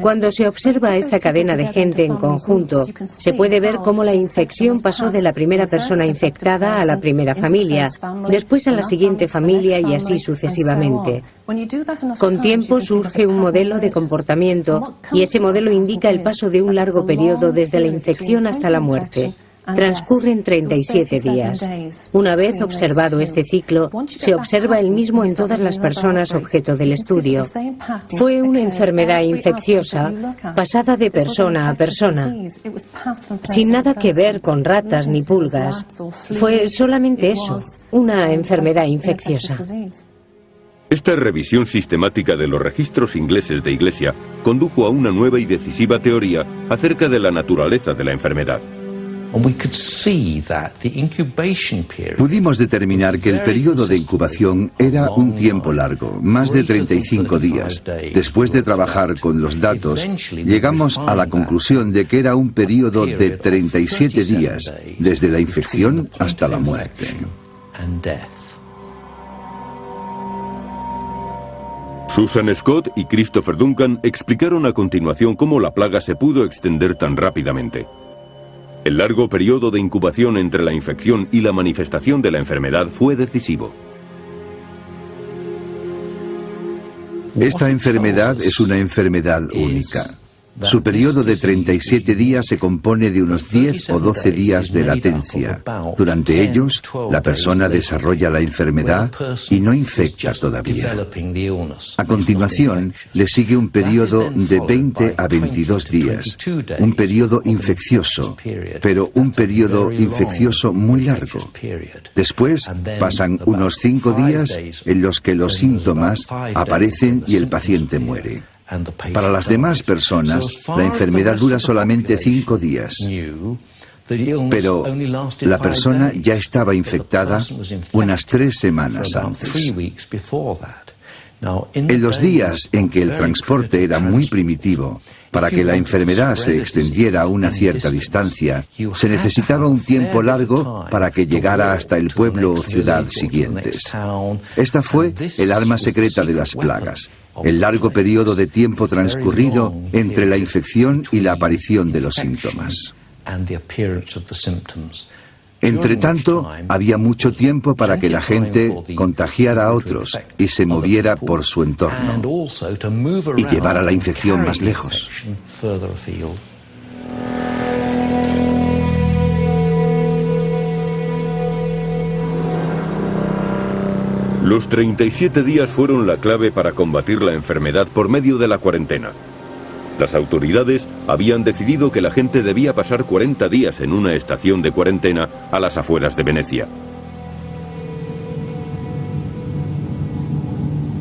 Cuando se observa esta cadena de gente en conjunto, se puede ver cómo la infección pasó de la primera persona infectada a la primera familia, después a la siguiente familia y así sucesivamente. Con tiempo surge un modelo de comportamiento y ese modelo indica el paso de un largo periodo desde la infección hasta la muerte. Transcurren 37 días. Una vez observado este ciclo, se observa el mismo en todas las personas objeto del estudio. Fue una enfermedad infecciosa pasada de persona a persona, sin nada que ver con ratas ni pulgas. Fue solamente eso, una enfermedad infecciosa. Esta revisión sistemática de los registros ingleses de iglesia condujo a una nueva y decisiva teoría acerca de la naturaleza de la enfermedad. Pudimos determinar que el periodo de incubación era un tiempo largo, más de 35 días. Después de trabajar con los datos, llegamos a la conclusión de que era un periodo de 37 días, desde la infección hasta la muerte. Susan Scott y Christopher Duncan explicaron a continuación cómo la plaga se pudo extender tan rápidamente. El largo periodo de incubación entre la infección y la manifestación de la enfermedad fue decisivo. Esta enfermedad es una enfermedad única. Su periodo de 37 días se compone de unos 10 o 12 días de latencia. Durante ellos, la persona desarrolla la enfermedad y no infecta todavía. A continuación, le sigue un periodo de 20 a 22 días, un periodo infeccioso, pero un periodo infeccioso muy largo. Después, pasan unos 5 días en los que los síntomas aparecen y el paciente muere. Para las demás personas, la enfermedad dura solamente 5 días. Pero la persona ya estaba infectada unas 3 semanas antes. En los días en que el transporte era muy primitivo, para que la enfermedad se extendiera a una cierta distancia, se necesitaba un tiempo largo para que llegara hasta el pueblo o ciudad siguientes. Esta fue el arma secreta de las plagas, el largo periodo de tiempo transcurrido entre la infección y la aparición de los síntomas. Entre tanto, había mucho tiempo para que la gente contagiara a otros y se moviera por su entorno y llevara la infección más lejos. Los 37 días fueron la clave para combatir la enfermedad por medio de la cuarentena. Las autoridades habían decidido que la gente debía pasar 40 días en una estación de cuarentena a las afueras de Venecia.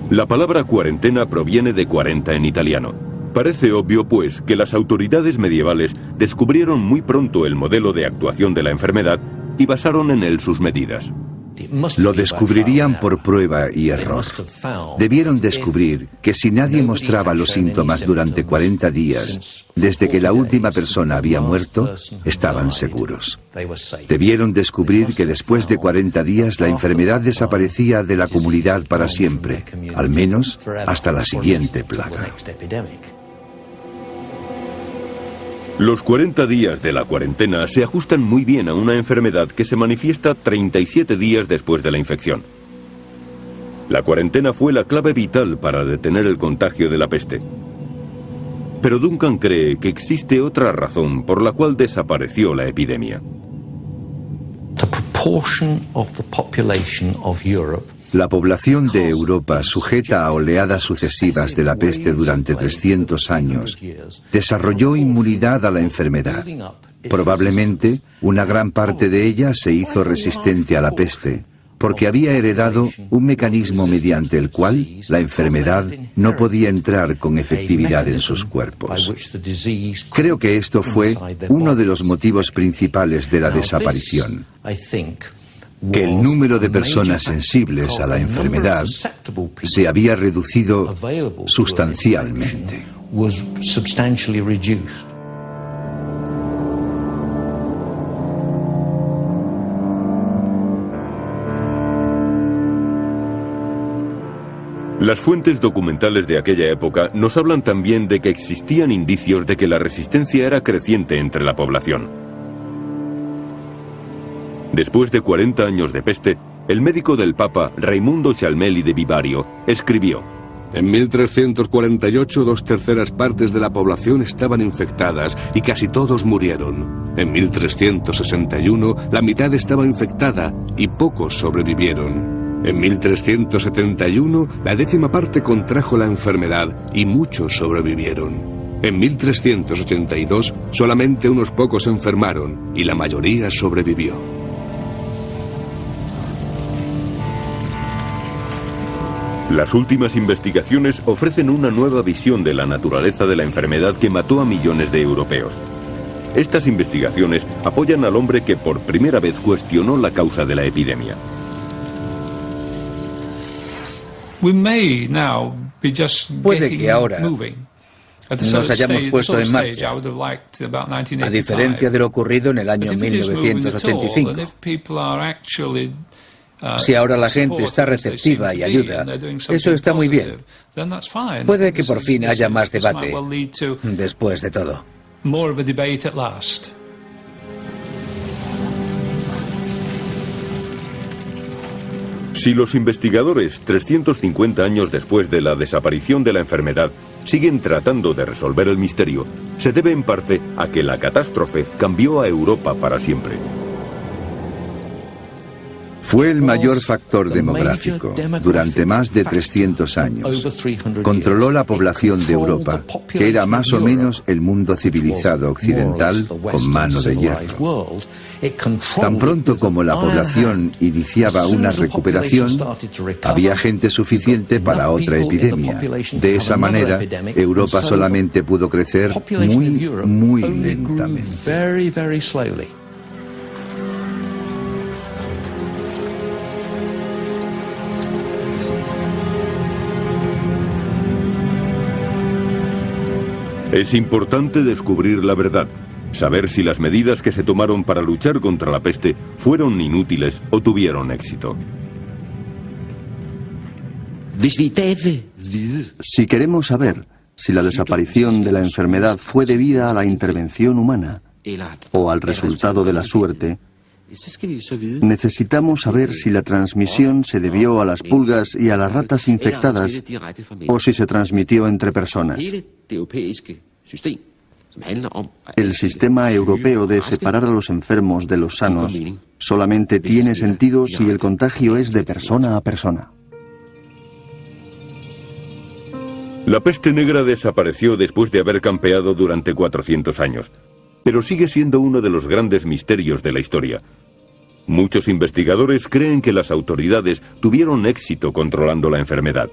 La palabra cuarentena proviene de 40 en italiano. Parece obvio, pues, que las autoridades medievales descubrieron muy pronto el modelo de actuación de la enfermedad y basaron en él sus medidas. Lo descubrirían por prueba y error. Debieron descubrir que si nadie mostraba los síntomas durante 40 días, desde que la última persona había muerto, estaban seguros. Debieron descubrir que después de 40 días la enfermedad desaparecía de la comunidad para siempre, al menos hasta la siguiente plaga. Los 40 días de la cuarentena se ajustan muy bien a una enfermedad que se manifiesta 37 días después de la infección. La cuarentena fue la clave vital para detener el contagio de la peste. Pero Duncan cree que existe otra razón por la cual desapareció la epidemia. La población de Europa, sujeta a oleadas sucesivas de la peste durante 300 años, desarrolló inmunidad a la enfermedad. Probablemente, una gran parte de ella se hizo resistente a la peste, porque había heredado un mecanismo mediante el cual la enfermedad no podía entrar con efectividad en sus cuerpos. Creo que esto fue uno de los motivos principales de la desaparición, que el número de personas sensibles a la enfermedad se había reducido sustancialmente. Las fuentes documentales de aquella época nos hablan también de que existían indicios de que la resistencia era creciente entre la población. Después de 40 años de peste, el médico del Papa, Raimundo Chalmelli de Vivario, escribió: En 1348, 2/3 partes de la población estaban infectadas y casi todos murieron. En 1361, la mitad estaba infectada y pocos sobrevivieron. En 1371, la 10ª parte contrajo la enfermedad y muchos sobrevivieron. En 1382, solamente unos pocos enfermaron y la mayoría sobrevivió. Las últimas investigaciones ofrecen una nueva visión de la naturaleza de la enfermedad que mató a millones de europeos. Estas investigaciones apoyan al hombre que por primera vez cuestionó la causa de la epidemia. Puede que ahora nos hayamos puesto en marcha, a diferencia de lo ocurrido en el año 1985. Si ahora la gente está receptiva y ayuda, eso está muy bien. Puede que por fin haya más debate, después de todo. Si los investigadores, 350 años después de la desaparición de la enfermedad, siguen tratando de resolver el misterio, se debe en parte a que la catástrofe cambió a Europa para siempre. Fue el mayor factor demográfico durante más de 300 años. Controló la población de Europa, que era más o menos el mundo civilizado occidental con mano de hierro. Tan pronto como la población iniciaba una recuperación, había gente suficiente para otra epidemia. De esa manera, Europa solamente pudo crecer muy lentamente. Es importante descubrir la verdad, saber si las medidas que se tomaron para luchar contra la peste fueron inútiles o tuvieron éxito. Si queremos saber si la desaparición de la enfermedad fue debida a la intervención humana o al resultado de la suerte, necesitamos saber si la transmisión se debió a las pulgas y a las ratas infectadas o si se transmitió entre personas. El sistema europeo de separar a los enfermos de los sanos solamente tiene sentido si el contagio es de persona a persona. La peste negra desapareció después de haber campeado durante 400 años, pero sigue siendo uno de los grandes misterios de la historia. Muchos investigadores creen que las autoridades tuvieron éxito controlando la enfermedad.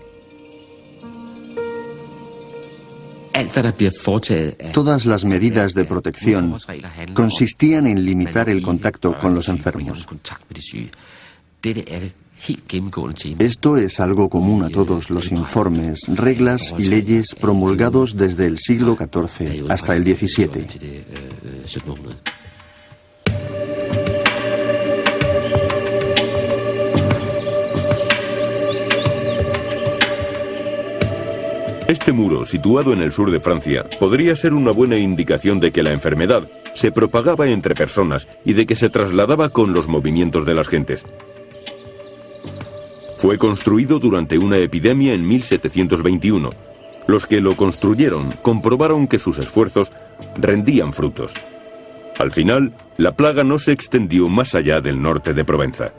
Todas las medidas de protección consistían en limitar el contacto con los enfermos. Esto es algo común a todos los informes, reglas y leyes promulgados desde el siglo XIV hasta el XVII. Este muro, situado en el sur de Francia, podría ser una buena indicación de que la enfermedad se propagaba entre personas y de que se trasladaba con los movimientos de las gentes. Fue construido durante una epidemia en 1721. Los que lo construyeron comprobaron que sus esfuerzos rendían frutos. Al final, la plaga no se extendió más allá del norte de Provenza.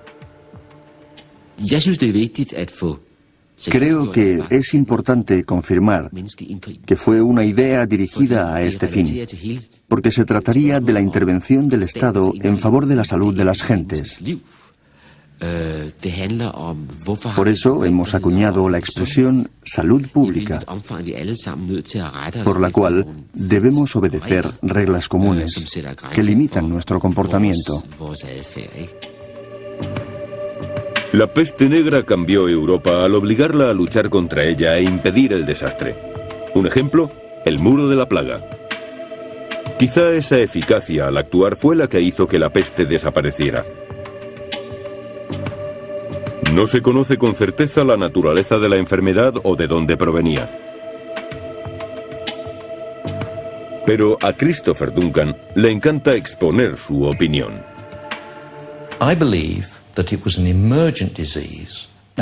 Creo que es importante confirmar que fue una idea dirigida a este fin, porque se trataría de la intervención del Estado en favor de la salud de las gentes. Por eso hemos acuñado la expresión salud pública, por la cual debemos obedecer reglas comunes que limitan nuestro comportamiento. La peste negra cambió Europa al obligarla a luchar contra ella e impedir el desastre. Un ejemplo, el muro de la plaga. Quizá esa eficacia al actuar fue la que hizo que la peste desapareciera. No se conoce con certeza la naturaleza de la enfermedad o de dónde provenía. Pero a Christopher Duncan le encanta exponer su opinión.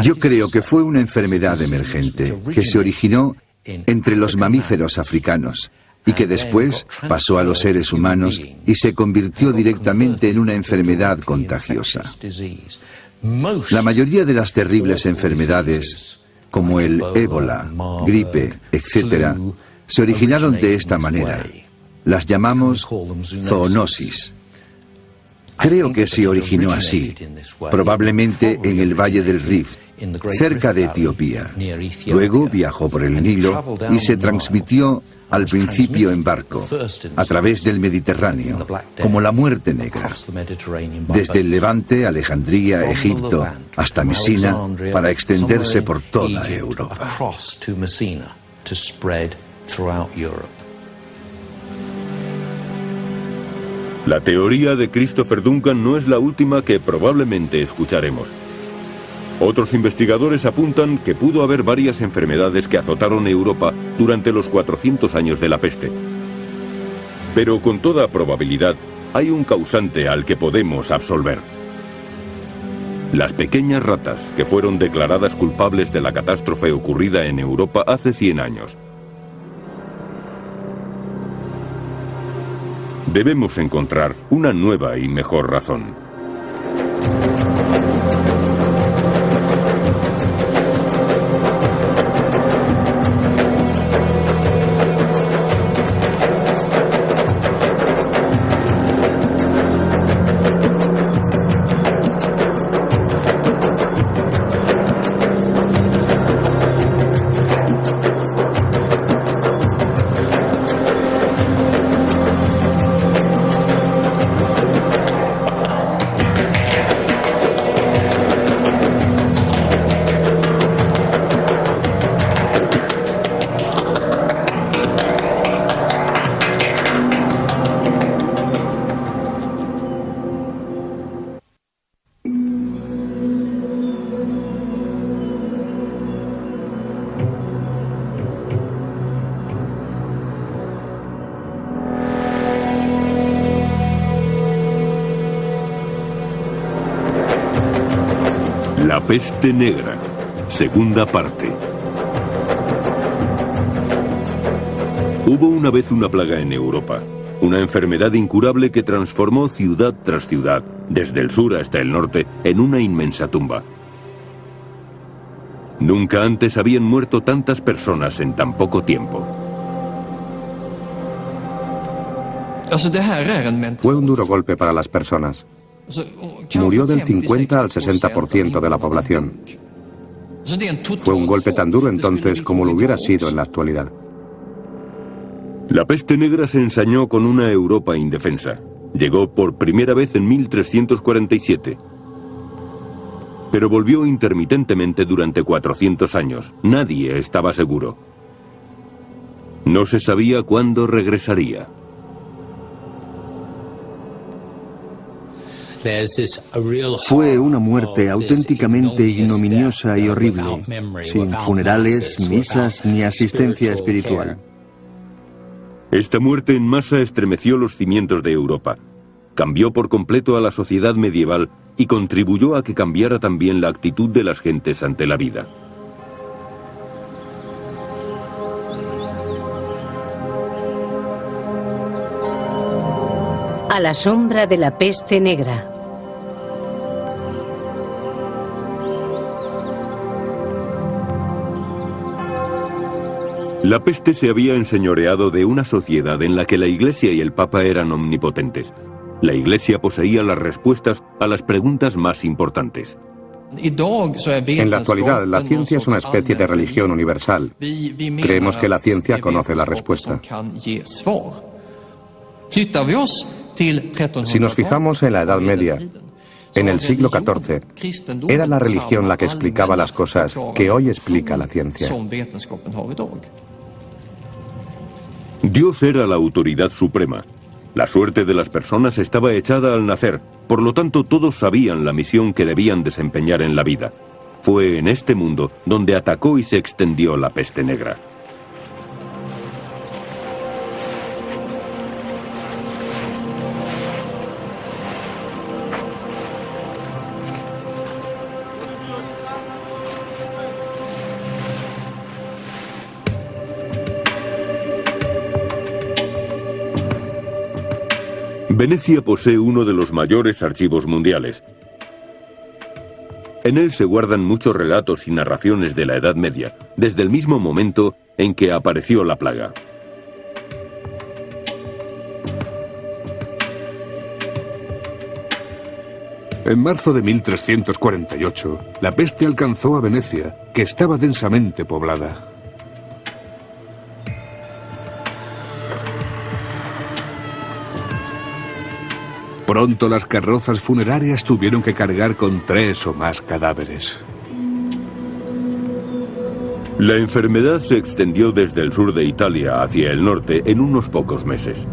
Yo creo que fue una enfermedad emergente que se originó entre los mamíferos africanos y que después pasó a los seres humanos y se convirtió directamente en una enfermedad contagiosa. La mayoría de las terribles enfermedades, como el ébola, gripe, etc., se originaron de esta manera. Las llamamos zoonosis. Creo que se originó así, probablemente en el Valle del Rift, cerca de Etiopía. Luego viajó por el Nilo y se transmitió al principio en barco, a través del Mediterráneo, como la muerte negra, desde el Levante, Alejandría, Egipto, hasta Mesina, para extenderse por toda Europa. La teoría de Christopher Duncan no es la última que probablemente escucharemos. Otros investigadores apuntan que pudo haber varias enfermedades que azotaron Europa durante los 400 años de la peste. Pero con toda probabilidad hay un causante al que podemos absolver. Las pequeñas ratas que fueron declaradas culpables de la catástrofe ocurrida en Europa hace 100 años. Debemos encontrar una nueva y mejor razón. La peste negra, segunda parte. Hubo una vez una plaga en Europa, una enfermedad incurable que transformó ciudad tras ciudad, desde el sur hasta el norte, en una inmensa tumba. Nunca antes habían muerto tantas personas en tan poco tiempo. Fue un duro golpe para las personas. Murió del 50 al 60% de la población. Fue un golpe tan duro entonces como lo hubiera sido en la actualidad. La peste negra se ensañó con una Europa indefensa. Llegó por primera vez en 1347. Pero volvió intermitentemente durante 400 años. Nadie estaba seguro. No se sabía cuándo regresaría. Fue una muerte auténticamente ignominiosa y horrible, sin funerales, misas ni asistencia espiritual. Esta muerte en masa estremeció los cimientos de Europa. Cambió por completo a la sociedad medieval y contribuyó a que cambiara también la actitud de las gentes ante la vida. A la sombra de la peste negra. La peste se había enseñoreado de una sociedad en la que la Iglesia y el Papa eran omnipotentes. La Iglesia poseía las respuestas a las preguntas más importantes. En la actualidad, la ciencia es una especie de religión universal. Creemos que la ciencia conoce la respuesta. Si nos fijamos en la Edad Media, en el siglo XIV, era la religión la que explicaba las cosas que hoy explica la ciencia. Dios era la autoridad suprema. La suerte de las personas estaba echada al nacer, por lo tanto todos sabían la misión que debían desempeñar en la vida. Fue en este mundo donde atacó y se extendió la peste negra. Venecia posee uno de los mayores archivos mundiales. En él se guardan muchos relatos y narraciones de la Edad Media, desde el mismo momento en que apareció la plaga. En marzo de 1348, la peste alcanzó a Venecia, que estaba densamente poblada. Pronto las carrozas funerarias tuvieron que cargar con 3 o más cadáveres. La enfermedad se extendió desde el sur de Italia hacia el norte en unos pocos meses.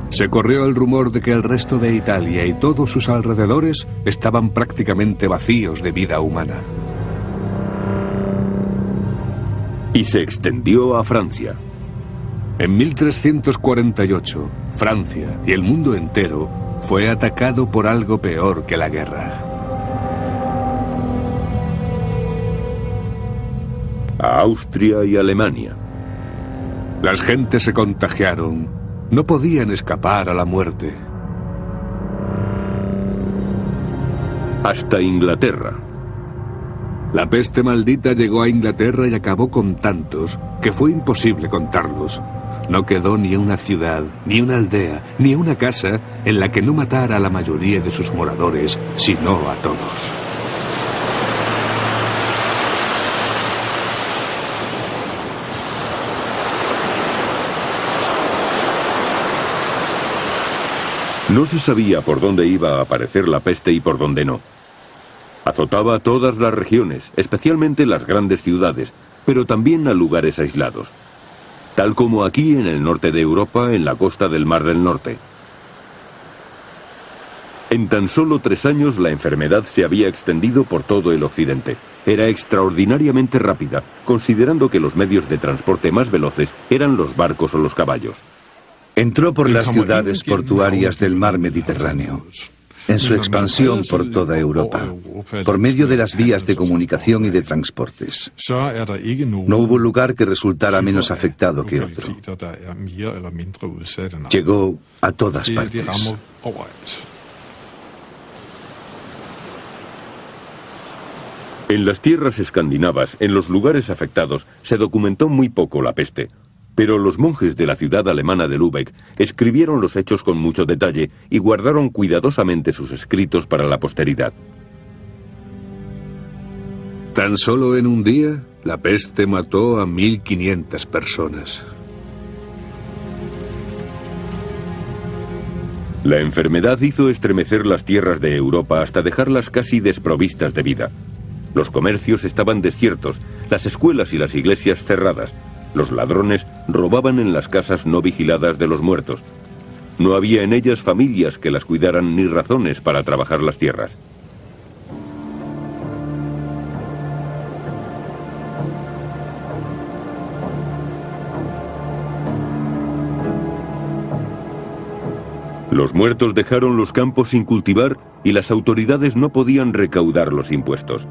Se corrió el rumor de que el resto de Italia y todos sus alrededores estaban prácticamente vacíos de vida humana. Y se extendió a Francia. En 1348, Francia y el mundo entero fue atacado por algo peor que la guerra. A Austria y Alemania. Las gentes se contagiaron. No podían escapar a la muerte. Hasta Inglaterra. La peste maldita llegó a Inglaterra y acabó con tantos que fue imposible contarlos. No quedó ni una ciudad, ni una aldea, ni una casa en la que no matara a la mayoría de sus moradores, sino a todos. No se sabía por dónde iba a aparecer la peste y por dónde no. Azotaba a todas las regiones, especialmente las grandes ciudades, pero también a lugares aislados. Tal como aquí en el norte de Europa, en la costa del Mar del Norte. En tan solo 3 años la enfermedad se había extendido por todo el occidente. Era extraordinariamente rápida, considerando que los medios de transporte más veloces eran los barcos o los caballos. Entró por las ciudades portuarias del mar Mediterráneo, en su expansión por toda Europa, por medio de las vías de comunicación y de transportes. No hubo lugar que resultara menos afectado que otro. Llegó a todas partes. En las tierras escandinavas, en los lugares afectados, se documentó muy poco la peste. Pero los monjes de la ciudad alemana de Lübeck escribieron los hechos con mucho detalle y guardaron cuidadosamente sus escritos para la posteridad. Tan solo en un día, la peste mató a 1500 personas. La enfermedad hizo estremecer las tierras de Europa hasta dejarlas casi desprovistas de vida. Los comercios estaban desiertos, las escuelas y las iglesias cerradas. Los ladrones robaban en las casas no vigiladas de los muertos. No había en ellas familias que las cuidaran ni razones para trabajar las tierras. Los muertos dejaron los campos sin cultivar y las autoridades no podían recaudar los impuestos.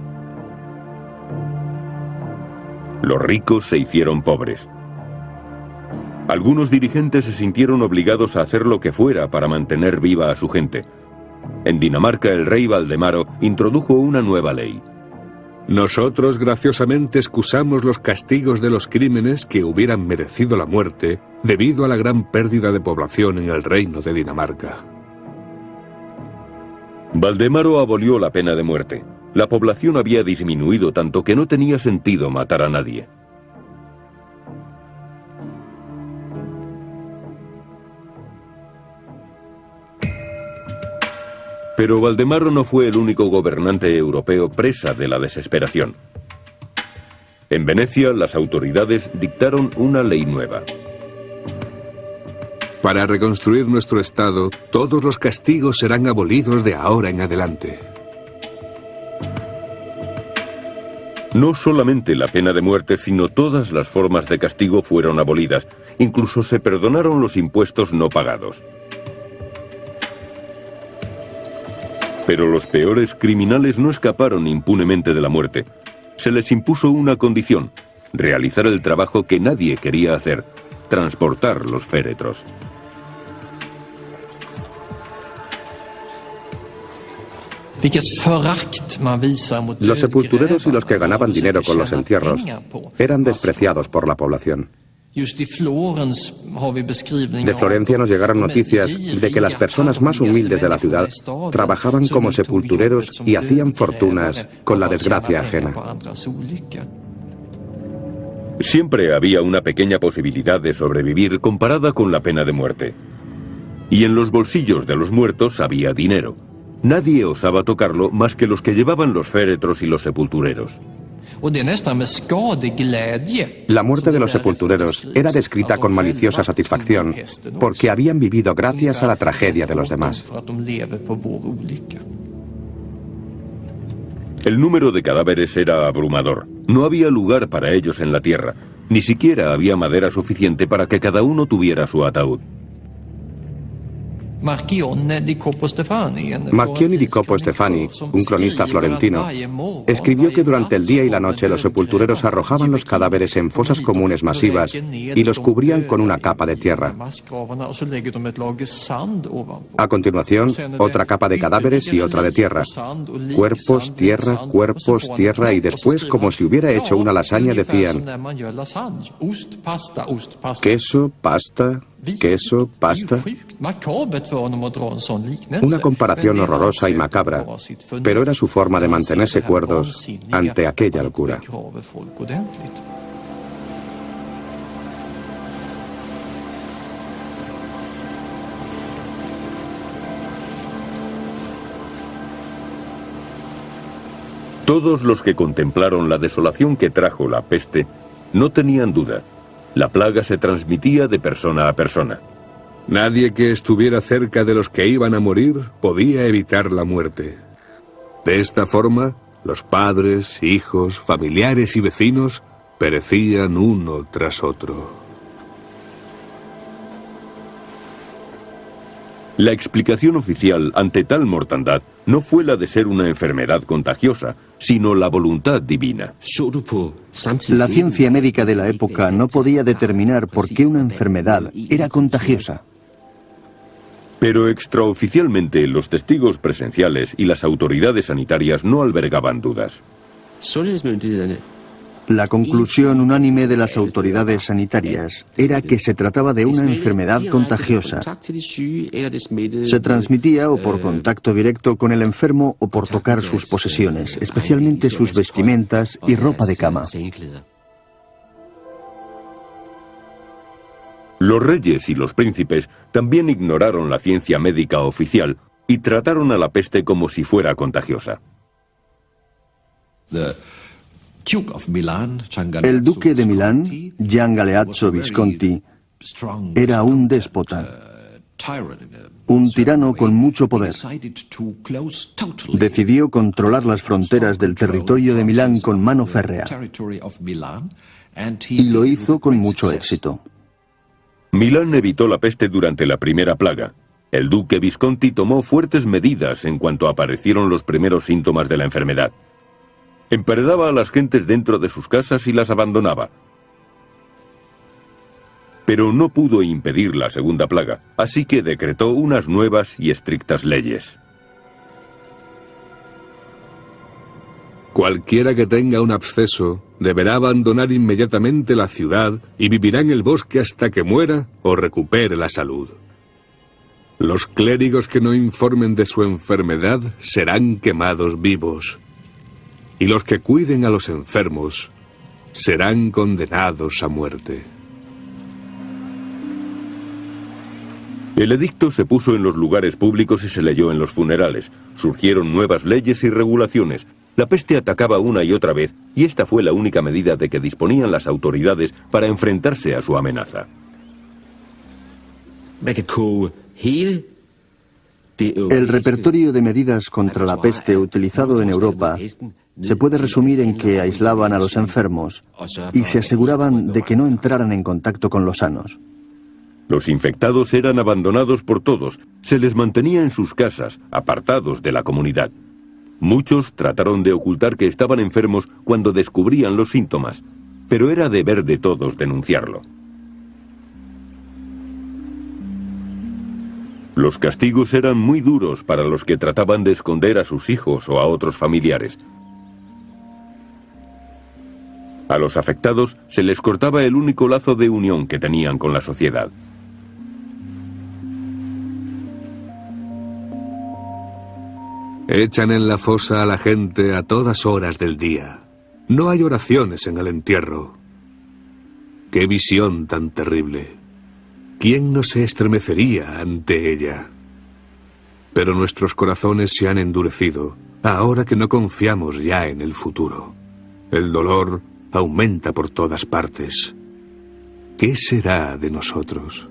Los ricos se hicieron pobres. Algunos dirigentes se sintieron obligados a hacer lo que fuera para mantener viva a su gente. En Dinamarca, el rey Valdemaro introdujo una nueva ley. Nosotros graciosamente excusamos los castigos de los crímenes que hubieran merecido la muerte debido a la gran pérdida de población en el reino de Dinamarca. Valdemaro abolió la pena de muerte. La población había disminuido tanto que no tenía sentido matar a nadie. Pero Valdemaro no fue el único gobernante europeo presa de la desesperación. En Venecia, las autoridades dictaron una ley nueva. Para reconstruir nuestro estado, todos los castigos serán abolidos de ahora en adelante. No solamente la pena de muerte, sino todas las formas de castigo fueron abolidas. Incluso se perdonaron los impuestos no pagados. Pero los peores criminales no escaparon impunemente de la muerte. Se les impuso una condición: realizar el trabajo que nadie quería hacer, transportar los féretros. Los sepultureros y los que ganaban dinero con los entierros eran despreciados por la población. De Florencia nos llegaron noticias de que las personas más humildes de la ciudad trabajaban como sepultureros y hacían fortunas con la desgracia ajena. Siempre había una pequeña posibilidad de sobrevivir comparada con la pena de muerte. Y en los bolsillos de los muertos había dinero. Nadie osaba tocarlo más que los que llevaban los féretros y los sepultureros. La muerte de los sepultureros era descrita con maliciosa satisfacción porque habían vivido gracias a la tragedia de los demás. El número de cadáveres era abrumador. No había lugar para ellos en la tierra. Ni siquiera había madera suficiente para que cada uno tuviera su ataúd. Marchione di Copo Stefani, un cronista florentino, escribió que durante el día y la noche los sepultureros arrojaban los cadáveres en fosas comunes masivas y los cubrían con una capa de tierra. A continuación, otra capa de cadáveres y otra de tierra. Cuerpos, tierra y después, como si hubiera hecho una lasaña, decían: queso, pasta, queso, pasta. Una comparación horrorosa y macabra, pero era su forma de mantenerse cuerdos ante aquella locura. Todos los que contemplaron la desolación que trajo la peste no tenían duda. La plaga se transmitía de persona a persona. Nadie que estuviera cerca de los que iban a morir podía evitar la muerte. De esta forma, los padres, hijos, familiares y vecinos perecían uno tras otro. La explicación oficial ante tal mortandad no fue la de ser una enfermedad contagiosa, sino la voluntad divina. La ciencia médica de la época no podía determinar por qué una enfermedad era contagiosa. Pero extraoficialmente los testigos presenciales y las autoridades sanitarias no albergaban dudas. La conclusión unánime de las autoridades sanitarias era que se trataba de una enfermedad contagiosa. Se transmitía o por contacto directo con el enfermo o por tocar sus posesiones, especialmente sus vestimentas y ropa de cama. Los reyes y los príncipes también ignoraron la ciencia médica oficial y trataron a la peste como si fuera contagiosa. El duque de Milán, Gian Galeazzo Visconti, era un déspota, un tirano con mucho poder. Decidió controlar las fronteras del territorio de Milán con mano férrea y lo hizo con mucho éxito. Milán evitó la peste durante la primera plaga. El duque Visconti tomó fuertes medidas en cuanto aparecieron los primeros síntomas de la enfermedad. Emparedaba a las gentes dentro de sus casas y las abandonaba. Pero no pudo impedir la segunda plaga, así que decretó unas nuevas y estrictas leyes. Cualquiera que tenga un absceso deberá abandonar inmediatamente la ciudad y vivirá en el bosque hasta que muera o recupere la salud. Los clérigos que no informen de su enfermedad serán quemados vivos, y los que cuiden a los enfermos serán condenados a muerte. El edicto se puso en los lugares públicos y se leyó en los funerales. Surgieron nuevas leyes y regulaciones. La peste atacaba una y otra vez, y esta fue la única medida de que disponían las autoridades para enfrentarse a su amenaza. El repertorio de medidas contra la peste utilizado en Europa se puede resumir en que aislaban a los enfermos y se aseguraban de que no entraran en contacto con los sanos. Los infectados eran abandonados por todos, se les mantenía en sus casas, apartados de la comunidad. Muchos trataron de ocultar que estaban enfermos cuando descubrían los síntomas, pero era deber de todos denunciarlo. Los castigos eran muy duros para los que trataban de esconder a sus hijos o a otros familiares. A los afectados se les cortaba el único lazo de unión que tenían con la sociedad. Echan en la fosa a la gente a todas horas del día. No hay oraciones en el entierro. ¡Qué visión tan terrible! ¿Quién no se estremecería ante ella? Pero nuestros corazones se han endurecido, ahora que no confiamos ya en el futuro. El dolor aumenta por todas partes. ¿Qué será de nosotros?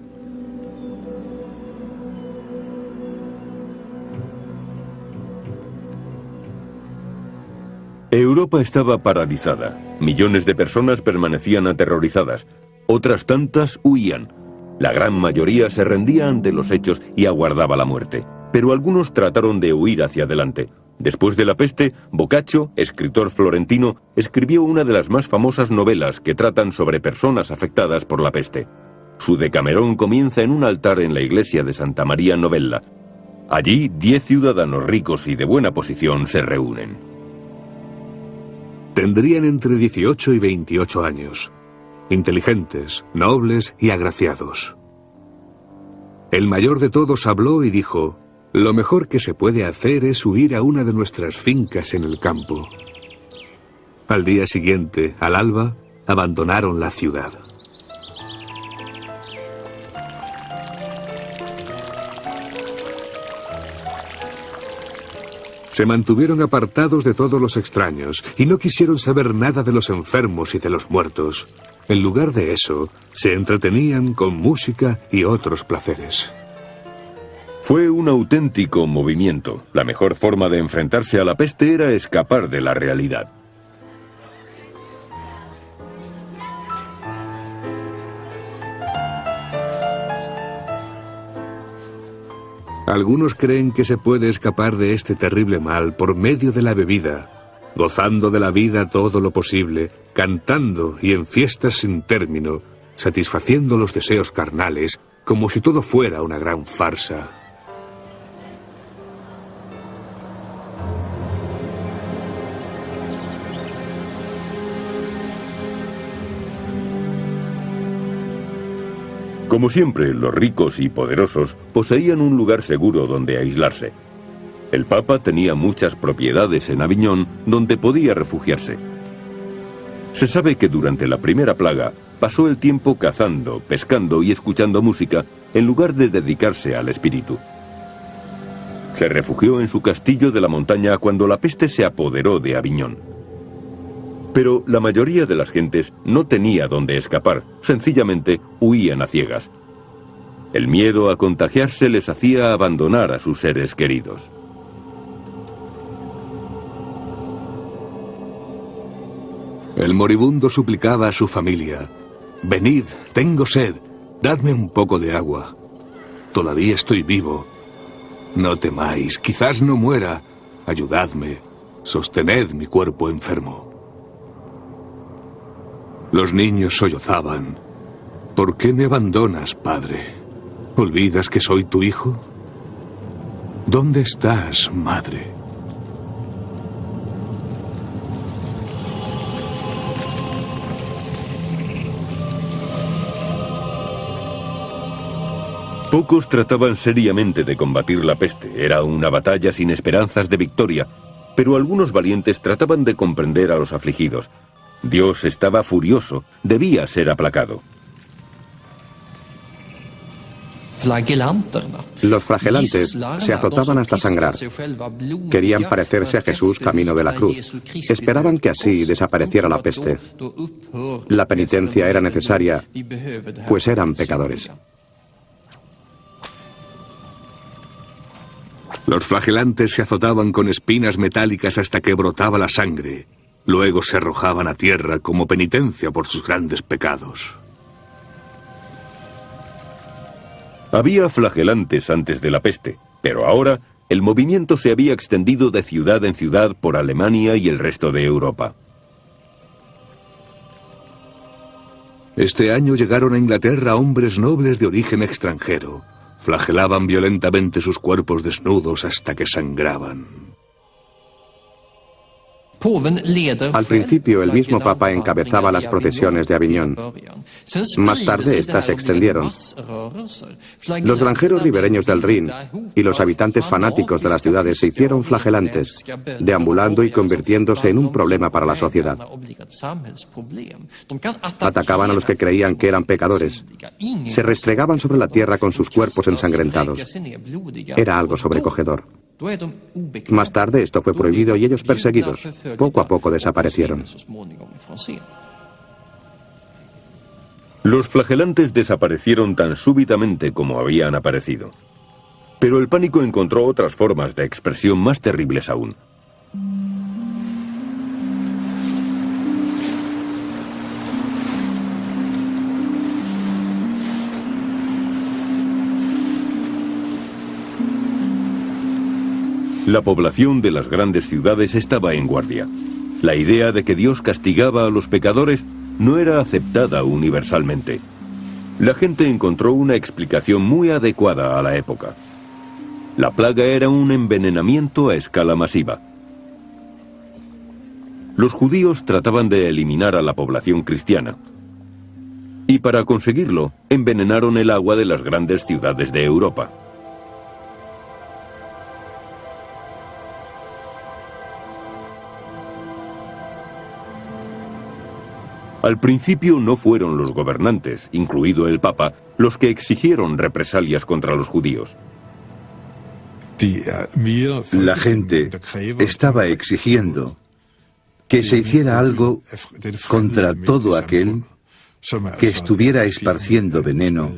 Europa estaba paralizada. Millones de personas permanecían aterrorizadas. Otras tantas huían. La gran mayoría se rendía ante los hechos y aguardaba la muerte. Pero algunos trataron de huir hacia adelante. Después de la peste, Boccaccio, escritor florentino, escribió una de las más famosas novelas que tratan sobre personas afectadas por la peste. Su Decamerón comienza en un altar en la iglesia de Santa María Novella. Allí, 10 ciudadanos ricos y de buena posición se reúnen. Tendrían entre 18 y 28 años. Inteligentes, nobles y agraciados. El mayor de todos habló y dijo: lo mejor que se puede hacer es huir a una de nuestras fincas en el campo. Al día siguiente, al alba, abandonaron la ciudad. Se mantuvieron apartados de todos los extraños y no quisieron saber nada de los enfermos y de los muertos. En lugar de eso, se entretenían con música y otros placeres. Fue un auténtico movimiento. La mejor forma de enfrentarse a la peste era escapar de la realidad. Algunos creen que se puede escapar de este terrible mal por medio de la bebida, gozando de la vida todo lo posible, cantando y en fiestas sin término, satisfaciendo los deseos carnales, como si todo fuera una gran farsa. Como siempre, los ricos y poderosos poseían un lugar seguro donde aislarse. El Papa tenía muchas propiedades en Aviñón donde podía refugiarse. Se sabe que durante la primera plaga pasó el tiempo cazando, pescando y escuchando música en lugar de dedicarse al espíritu. Se refugió en su castillo de la montaña cuando la peste se apoderó de Aviñón. Pero la mayoría de las gentes no tenía dónde escapar, sencillamente huían a ciegas. El miedo a contagiarse les hacía abandonar a sus seres queridos. El moribundo suplicaba a su familia: venid, tengo sed, dadme un poco de agua. Todavía estoy vivo, No temáis, quizás no muera. Ayudadme, sostened mi cuerpo enfermo. Los niños sollozaban. ¿Por qué me abandonas, padre? ¿Olvidas que soy tu hijo? ¿Dónde estás, madre? Pocos trataban seriamente de combatir la peste. Era una batalla sin esperanzas de victoria, pero algunos valientes trataban de comprender a los afligidos. Dios estaba furioso, debía ser aplacado. Los flagelantes se azotaban hasta sangrar. Querían parecerse a Jesús camino de la cruz. Esperaban que así desapareciera la peste. La penitencia era necesaria, pues eran pecadores. Los flagelantes se azotaban con espinas metálicas hasta que brotaba la sangre. Luego se arrojaban a tierra como penitencia por sus grandes pecados. Había flagelantes antes de la peste, pero ahora el movimiento se había extendido de ciudad en ciudad por Alemania y el resto de Europa. Este año llegaron a Inglaterra hombres nobles de origen extranjero. Flagelaban violentamente sus cuerpos desnudos hasta que sangraban. Al principio, el mismo Papa encabezaba las procesiones de Aviñón. Más tarde, estas se extendieron. Los granjeros ribereños del Rin y los habitantes fanáticos de las ciudades se hicieron flagelantes, deambulando y convirtiéndose en un problema para la sociedad. Atacaban a los que creían que eran pecadores. Se restregaban sobre la tierra con sus cuerpos ensangrentados. Era algo sobrecogedor. Más tarde esto fue prohibido y ellos perseguidos. Poco a poco desaparecieron. Los flagelantes desaparecieron tan súbitamente como habían aparecido. Pero el pánico encontró otras formas de expresión más terribles aún. La población de las grandes ciudades estaba en guardia. La idea de que Dios castigaba a los pecadores no era aceptada universalmente. La gente encontró una explicación muy adecuada a la época. La plaga era un envenenamiento a escala masiva. Los judíos trataban de eliminar a la población cristiana. Y para conseguirlo, envenenaron el agua de las grandes ciudades de Europa. Al principio no fueron los gobernantes, incluido el Papa, los que exigieron represalias contra los judíos. La gente estaba exigiendo que se hiciera algo contra todo aquel que estuviera esparciendo veneno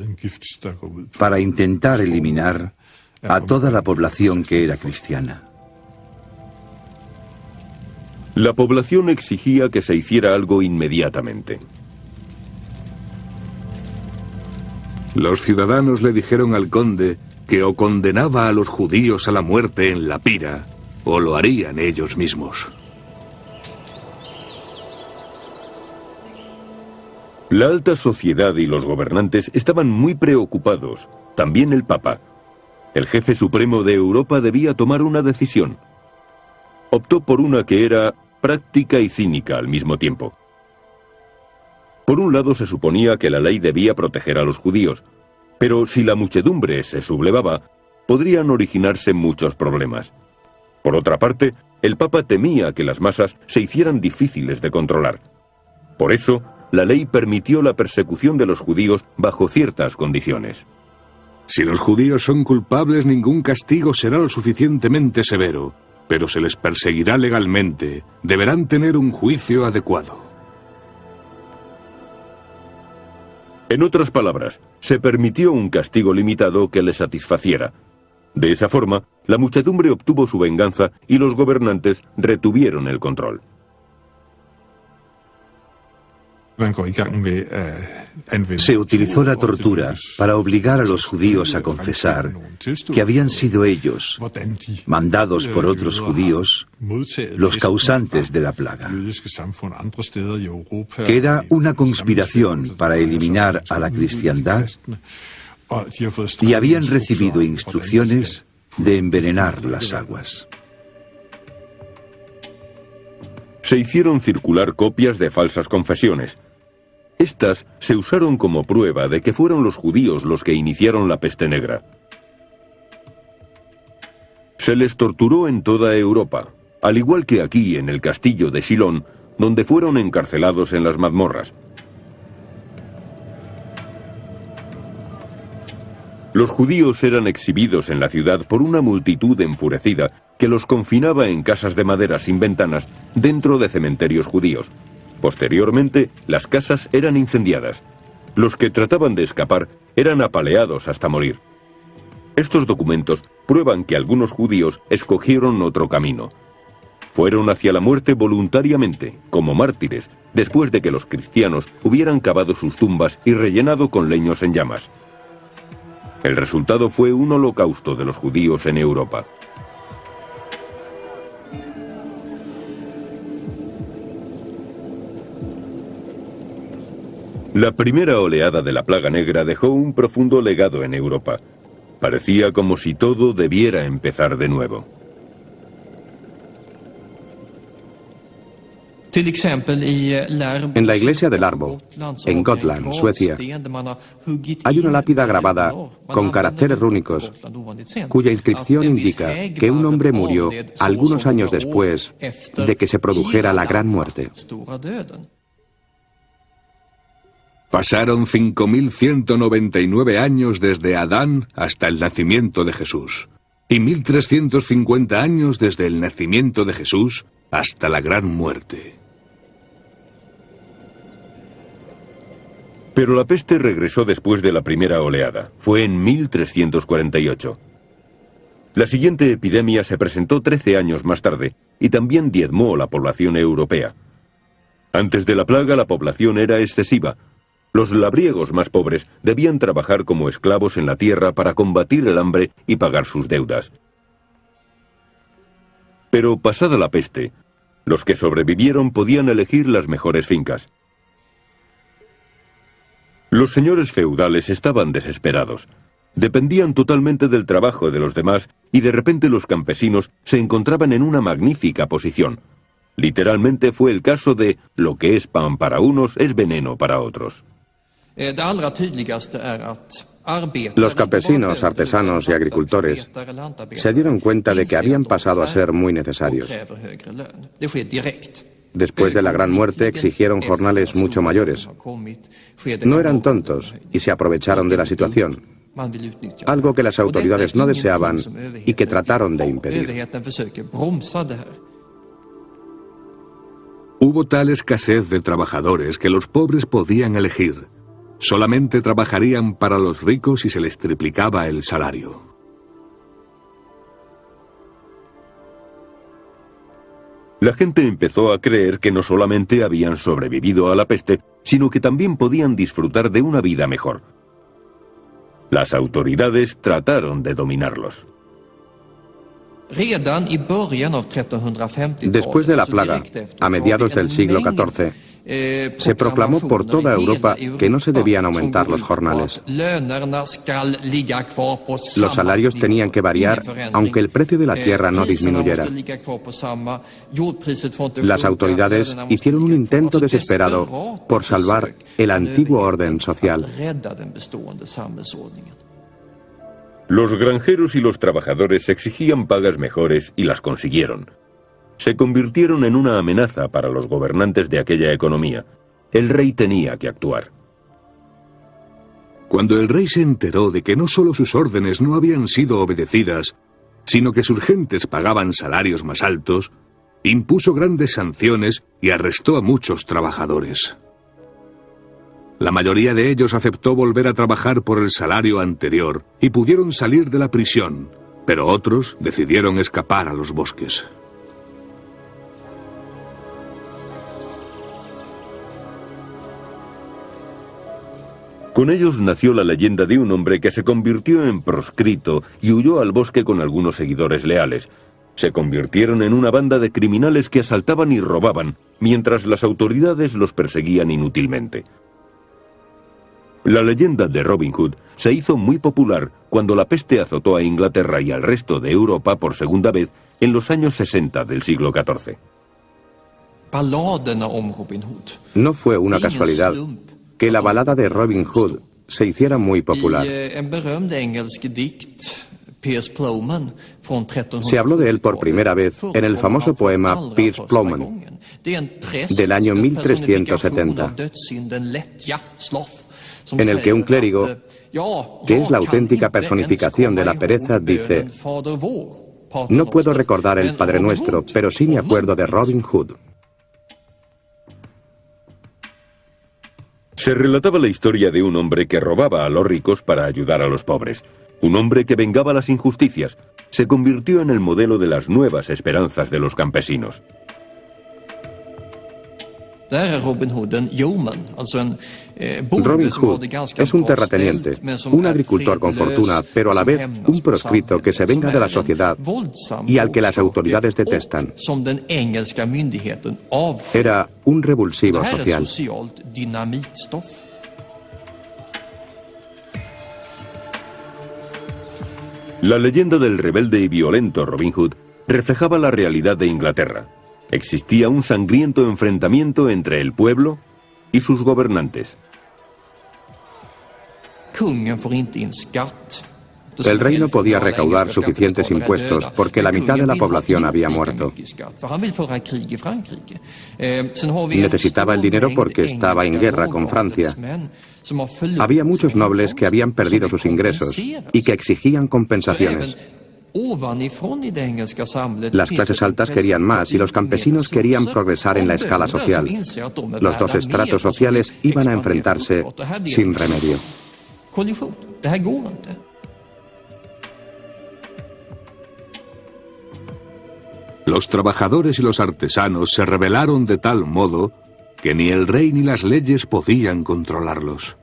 para intentar eliminar a toda la población que era cristiana. La población exigía que se hiciera algo inmediatamente. Los ciudadanos le dijeron al conde que o condenaba a los judíos a la muerte en la pira, o lo harían ellos mismos. La alta sociedad y los gobernantes estaban muy preocupados, también el Papa. El jefe supremo de Europa debía tomar una decisión. Optó por una que era práctica y cínica al mismo tiempo. Por un lado se suponía que la ley debía proteger a los judíos, pero si la muchedumbre se sublevaba, podrían originarse muchos problemas. Por otra parte, el Papa temía que las masas se hicieran difíciles de controlar. Por eso, la ley permitió la persecución de los judíos bajo ciertas condiciones. Si los judíos son culpables, ningún castigo será lo suficientemente severo, pero se les perseguirá legalmente. Deberán tener un juicio adecuado. En otras palabras, se permitió un castigo limitado que les satisfaciera. De esa forma, la muchedumbre obtuvo su venganza y los gobernantes retuvieron el control. Se utilizó la tortura para obligar a los judíos a confesar que habían sido ellos, mandados por otros judíos, los causantes de la plaga, que era una conspiración para eliminar a la cristiandad, y habían recibido instrucciones de envenenar las aguas. Se hicieron circular copias de falsas confesiones. Estas se usaron como prueba de que fueron los judíos los que iniciaron la peste negra. Se les torturó en toda Europa, al igual que aquí en el castillo de Shilón, donde fueron encarcelados en las mazmorras. Los judíos eran exhibidos en la ciudad por una multitud enfurecida que los confinaba en casas de madera sin ventanas dentro de cementerios judíos. Posteriormente, las casas eran incendiadas. Los que trataban de escapar eran apaleados hasta morir. Estos documentos prueban que algunos judíos escogieron otro camino. Fueron hacia la muerte voluntariamente, como mártires, después de que los cristianos hubieran cavado sus tumbas y rellenado con leños en llamas. El resultado fue un holocausto de los judíos en Europa. La primera oleada de la plaga negra dejó un profundo legado en Europa. Parecía como si todo debiera empezar de nuevo. En la iglesia de Larbo, en Gotland, Suecia, hay una lápida grabada con caracteres rúnicos cuya inscripción indica que un hombre murió algunos años después de que se produjera la Gran Muerte. Pasaron 5.199 años desde Adán hasta el nacimiento de Jesús, y 1.350 años desde el nacimiento de Jesús hasta la Gran Muerte. Pero la peste regresó después de la primera oleada. Fue en 1348. La siguiente epidemia se presentó 13 años más tarde y también diezmó la población europea. Antes de la plaga, la población era excesiva. Los labriegos más pobres debían trabajar como esclavos en la tierra para combatir el hambre y pagar sus deudas. Pero pasada la peste, los que sobrevivieron podían elegir las mejores fincas. Los señores feudales estaban desesperados. Dependían totalmente del trabajo de los demás y de repente los campesinos se encontraban en una magnífica posición. Literalmente fue el caso de lo que es pan para unos es veneno para otros. Los campesinos, artesanos y agricultores se dieron cuenta de que habían pasado a ser muy necesarios. Después de la Gran Muerte exigieron jornales mucho mayores. No eran tontos y se aprovecharon de la situación, algo que las autoridades no deseaban y que trataron de impedir. Hubo tal escasez de trabajadores que los pobres podían elegir. Solamente trabajarían para los ricos y se les triplicaba el salario. La gente empezó a creer que no solamente habían sobrevivido a la peste, sino que también podían disfrutar de una vida mejor. Las autoridades trataron de dominarlos. Después de la plaga, a mediados del siglo XIV, se proclamó por toda Europa que no se debían aumentar los jornales. Los salarios tenían que variar, aunque el precio de la tierra no disminuyera. Las autoridades hicieron un intento desesperado por salvar el antiguo orden social. Los granjeros y los trabajadores exigían pagas mejores y las consiguieron. Se convirtieron en una amenaza para los gobernantes de aquella economía. El rey tenía que actuar. Cuando el rey se enteró de que no solo sus órdenes no habían sido obedecidas, sino que sus gentes pagaban salarios más altos, impuso grandes sanciones y arrestó a muchos trabajadores. La mayoría de ellos aceptó volver a trabajar por el salario anterior y pudieron salir de la prisión, pero otros decidieron escapar a los bosques. Con ellos nació la leyenda de un hombre que se convirtió en proscrito y huyó al bosque con algunos seguidores leales. Se convirtieron en una banda de criminales que asaltaban y robaban, mientras las autoridades los perseguían inútilmente. La leyenda de Robin Hood se hizo muy popular cuando la peste azotó a Inglaterra y al resto de Europa por segunda vez en los años 60 del siglo XIV. No fue una casualidad que la balada de Robin Hood se hiciera muy popular. Se habló de él por primera vez en el famoso poema Piers Plowman, del año 1370, en el que un clérigo, que es la auténtica personificación de la pereza, dice: no puedo recordar el Padre Nuestro, pero sí me acuerdo de Robin Hood. Se relataba la historia de un hombre que robaba a los ricos para ayudar a los pobres. Un hombre que vengaba las injusticias. Se convirtió en el modelo de las nuevas esperanzas de los campesinos. Robin Hood es un terrateniente, un agricultor con fortuna, pero a la vez un proscrito que se venga de la sociedad y al que las autoridades detestan. Era un revulsivo social. La leyenda del rebelde y violento Robin Hood reflejaba la realidad de Inglaterra. Existía un sangriento enfrentamiento entre el pueblo y sus gobernantes. El rey no podía recaudar suficientes impuestos porque la mitad de la población había muerto. Necesitaba el dinero porque estaba en guerra con Francia. Había muchos nobles que habían perdido sus ingresos y que exigían compensaciones. Las clases altas querían más y los campesinos querían progresar en la escala social. Los dos estratos sociales iban a enfrentarse sin remedio. Los trabajadores y los artesanos se rebelaron de tal modo que ni el rey ni las leyes podían controlarlos.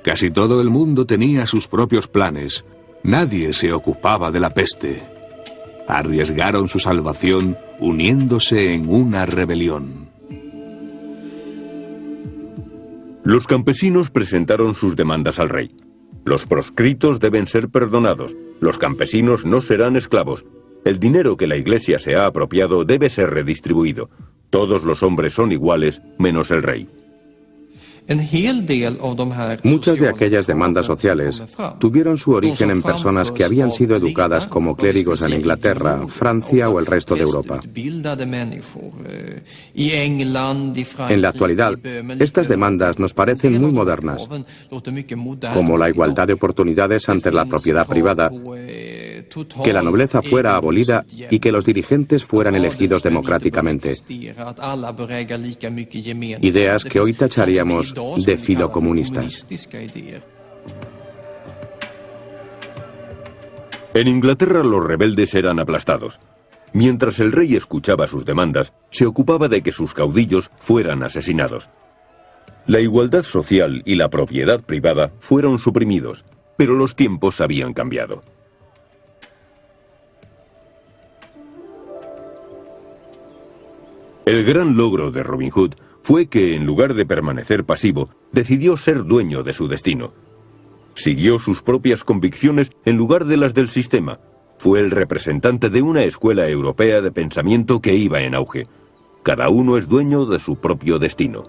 Casi todo el mundo tenía sus propios planes. Nadie se ocupaba de la peste. Arriesgaron su salvación uniéndose en una rebelión. Los campesinos presentaron sus demandas al rey. Los proscritos deben ser perdonados. Los campesinos no serán esclavos. El dinero que la Iglesia se ha apropiado debe ser redistribuido. Todos los hombres son iguales, menos el rey. Muchas de aquellas demandas sociales tuvieron su origen en personas que habían sido educadas como clérigos en Inglaterra, Francia o el resto de Europa. En la actualidad, estas demandas nos parecen muy modernas, como la igualdad de oportunidades ante la propiedad privada, que la nobleza fuera abolida y que los dirigentes fueran elegidos democráticamente. Ideas que hoy tacharíamos de filocomunistas. En Inglaterra los rebeldes eran aplastados. Mientras el rey escuchaba sus demandas, se ocupaba de que sus caudillos fueran asesinados. La igualdad social y la propiedad privada fueron suprimidos, pero los tiempos habían cambiado. El gran logro de Robin Hood fue que, en lugar de permanecer pasivo, decidió ser dueño de su destino. Siguió sus propias convicciones en lugar de las del sistema. Fue el representante de una escuela europea de pensamiento que iba en auge. Cada uno es dueño de su propio destino.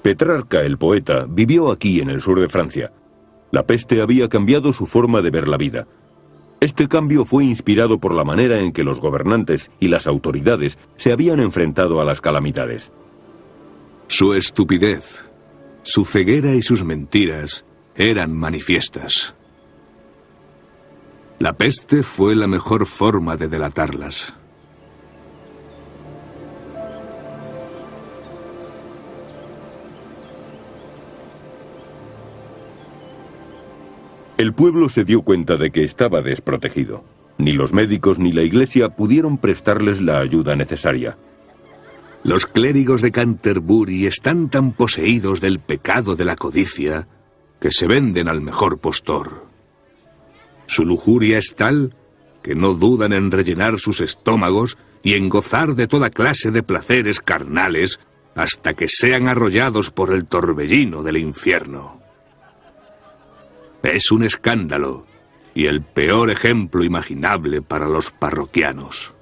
Petrarca, el poeta, vivió aquí en el sur de Francia. La peste había cambiado su forma de ver la vida. Este cambio fue inspirado por la manera en que los gobernantes y las autoridades se habían enfrentado a las calamidades. Su estupidez, su ceguera y sus mentiras eran manifiestas. La peste fue la mejor forma de delatarlas. El pueblo se dio cuenta de que estaba desprotegido. Ni los médicos ni la iglesia pudieron prestarles la ayuda necesaria. Los clérigos de Canterbury están tan poseídos del pecado de la codicia que se venden al mejor postor. Su lujuria es tal que no dudan en rellenar sus estómagos y en gozar de toda clase de placeres carnales hasta que sean arrollados por el torbellino del infierno. Es un escándalo y el peor ejemplo imaginable para los parroquianos.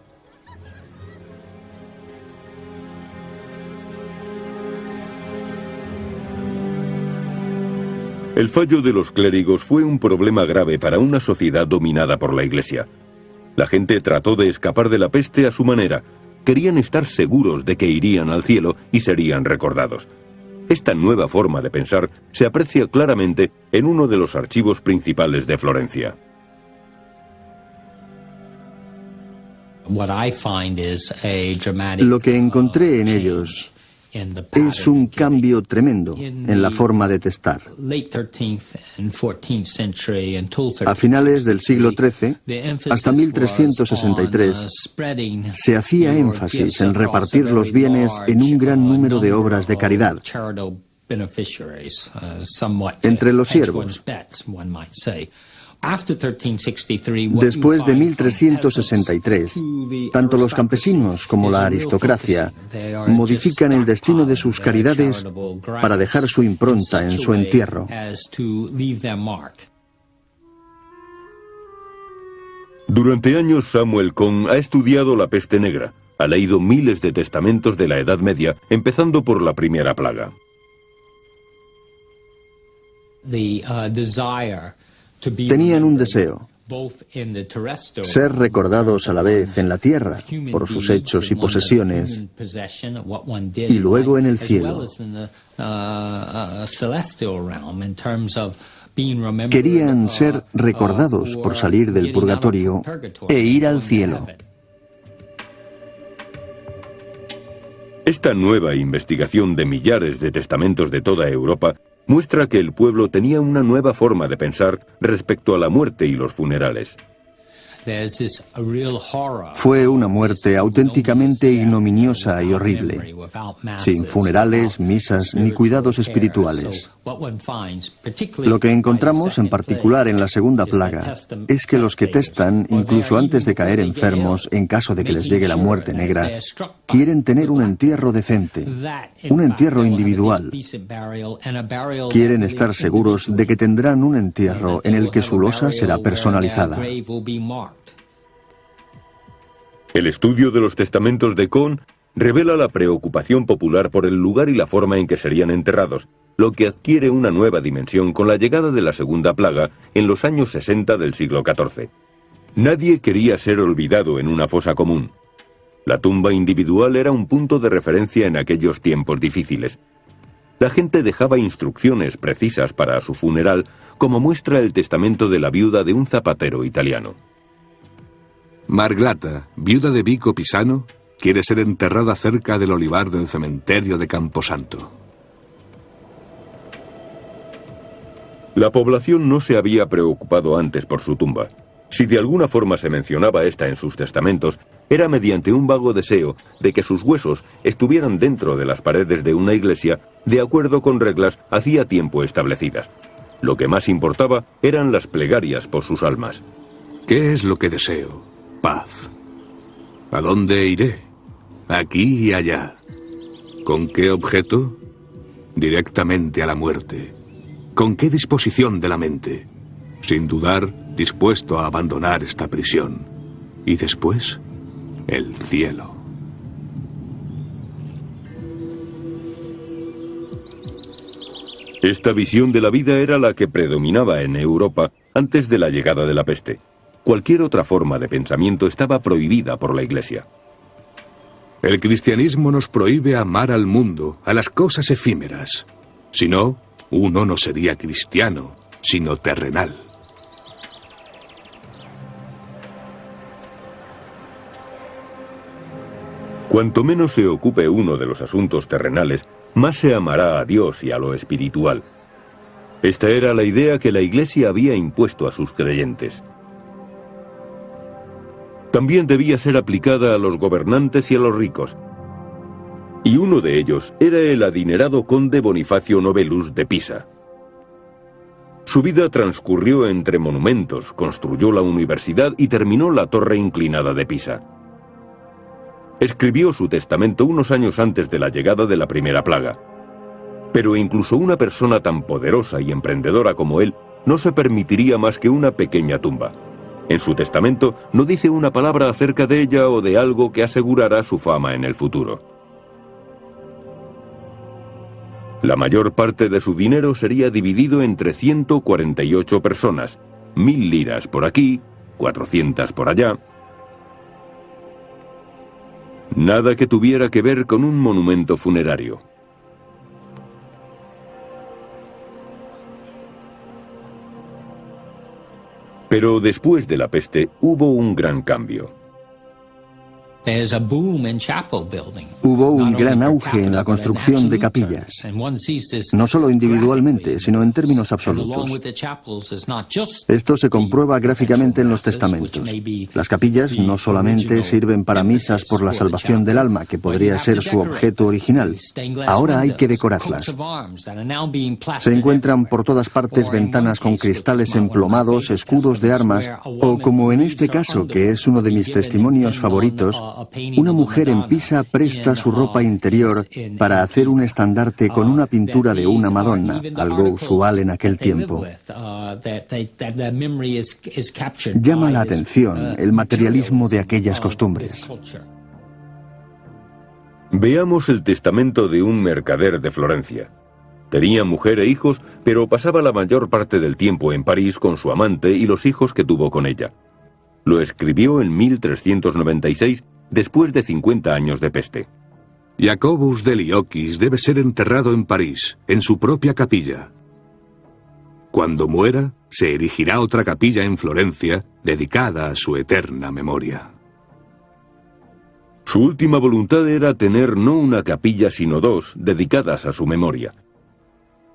El fallo de los clérigos fue un problema grave para una sociedad dominada por la Iglesia. La gente trató de escapar de la peste a su manera. Querían estar seguros de que irían al cielo y serían recordados. Esta nueva forma de pensar se aprecia claramente en uno de los archivos principales de Florencia. Lo que encontré en ellos es un cambio tremendo en la forma de testar. A finales del siglo XIII, hasta 1363, se hacía énfasis en repartir los bienes en un gran número de obras de caridad entre los siervos. Después de 1363, tanto los campesinos como la aristocracia modifican el destino de sus caridades para dejar su impronta en su entierro. Durante años Samuel Cohn ha estudiado la peste negra. Ha leído miles de testamentos de la Edad Media, empezando por la primera plaga. Tenían un deseo: ser recordados a la vez en la tierra por sus hechos y posesiones y luego en el cielo. Querían ser recordados por salir del purgatorio e ir al cielo. Esta nueva investigación de millares de testamentos de toda Europa muestra que el pueblo tenía una nueva forma de pensar respecto a la muerte y los funerales. Fue una muerte auténticamente ignominiosa y horrible, sin funerales, misas ni cuidados espirituales. Lo que encontramos en particular en la segunda plaga es que los que testan, incluso antes de caer enfermos en caso de que les llegue la muerte negra, quieren tener un entierro decente, un entierro individual. Quieren estar seguros de que tendrán un entierro en el que su losa será personalizada. El estudio de los testamentos de Cohn revela la preocupación popular por el lugar y la forma en que serían enterrados, lo que adquiere una nueva dimensión con la llegada de la segunda plaga en los años 60 del siglo XIV. Nadie quería ser olvidado en una fosa común. La tumba individual era un punto de referencia en aquellos tiempos difíciles. La gente dejaba instrucciones precisas para su funeral, como muestra el testamento de la viuda de un zapatero italiano. Marglata, viuda de Vico Pisano, quiere ser enterrada cerca del olivar del cementerio de Camposanto. La población no se había preocupado antes por su tumba. Si de alguna forma se mencionaba esta en sus testamentos, era mediante un vago deseo de que sus huesos estuvieran dentro de las paredes de una iglesia de acuerdo con reglas hacía tiempo establecidas. Lo que más importaba eran las plegarias por sus almas. ¿Qué es lo que deseo? Paz. ¿A dónde iré? Aquí y allá. ¿Con qué objeto? Directamente a la muerte. ¿Con qué disposición de la mente? Sin dudar, dispuesto a abandonar esta prisión. Y después, el cielo. Esta visión de la vida era la que predominaba en Europa antes de la llegada de la peste. Cualquier otra forma de pensamiento estaba prohibida por la Iglesia. El cristianismo nos prohíbe amar al mundo, a las cosas efímeras. Si no, uno no sería cristiano, sino terrenal. Cuanto menos se ocupe uno de los asuntos terrenales, más se amará a Dios y a lo espiritual. Esta era la idea que la Iglesia había impuesto a sus creyentes. También debía ser aplicada a los gobernantes y a los ricos. Y uno de ellos era el adinerado conde Bonifacio Novelus de Pisa. Su vida transcurrió entre monumentos, construyó la universidad y terminó la torre inclinada de Pisa. Escribió su testamento unos años antes de la llegada de la primera plaga. Pero incluso una persona tan poderosa y emprendedora como él no se permitiría más que una pequeña tumba. En su testamento no dice una palabra acerca de ella o de algo que asegurara su fama en el futuro. La mayor parte de su dinero sería dividido entre 148 personas, 1000 liras por aquí, 400 por allá. Nada que tuviera que ver con un monumento funerario. Pero después de la peste hubo un gran cambio. Hubo un gran auge en la construcción de capillas, no solo individualmente, sino en términos absolutos. Esto se comprueba gráficamente en los testamentos. Las capillas no solamente sirven para misas por la salvación del alma, que podría ser su objeto original. Ahora hay que decorarlas. Se encuentran por todas partes ventanas con cristales emplomados, escudos de armas, o como en este caso, que es uno de mis testimonios favoritos, una mujer en Pisa presta su ropa interior para hacer un estandarte con una pintura de una Madonna, algo usual en aquel tiempo. Llama la atención el materialismo de aquellas costumbres. Veamos el testamento de un mercader de Florencia. Tenía mujer e hijos, pero pasaba la mayor parte del tiempo en París con su amante y los hijos que tuvo con ella. Lo escribió en 1396, después de 50 años de peste. Jacobus de Lioquis debe ser enterrado en París, en su propia capilla. Cuando muera, se erigirá otra capilla en Florencia, dedicada a su eterna memoria. Su última voluntad era tener no una capilla sino dos, dedicadas a su memoria.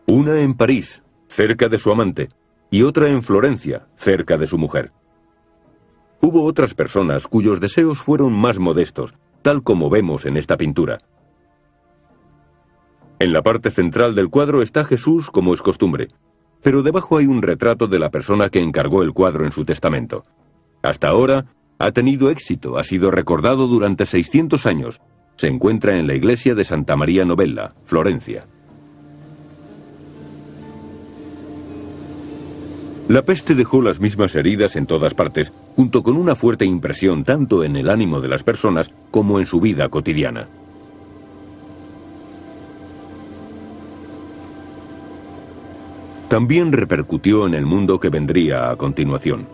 Una en París, cerca de su amante, y otra en Florencia, cerca de su mujer. Hubo otras personas cuyos deseos fueron más modestos, tal como vemos en esta pintura. En la parte central del cuadro está Jesús, como es costumbre, pero debajo hay un retrato de la persona que encargó el cuadro en su testamento. Hasta ahora ha tenido éxito, ha sido recordado durante 600 años. Se encuentra en la iglesia de Santa María Novella, Florencia. La peste dejó las mismas heridas en todas partes, junto con una fuerte impresión tanto en el ánimo de las personas como en su vida cotidiana. También repercutió en el mundo que vendría a continuación.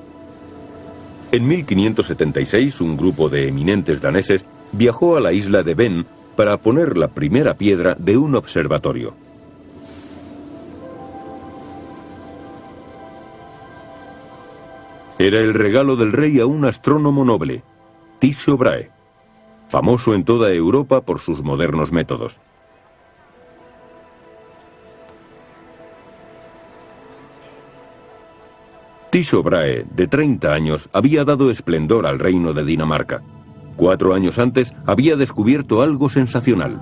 En 1576, un grupo de eminentes daneses viajó a la isla de Ven para poner la primera piedra de un observatorio. Era el regalo del rey a un astrónomo noble, Tycho Brahe, famoso en toda Europa por sus modernos métodos. Tycho Brahe, de 30 años, había dado esplendor al reino de Dinamarca. 4 años antes había descubierto algo sensacional.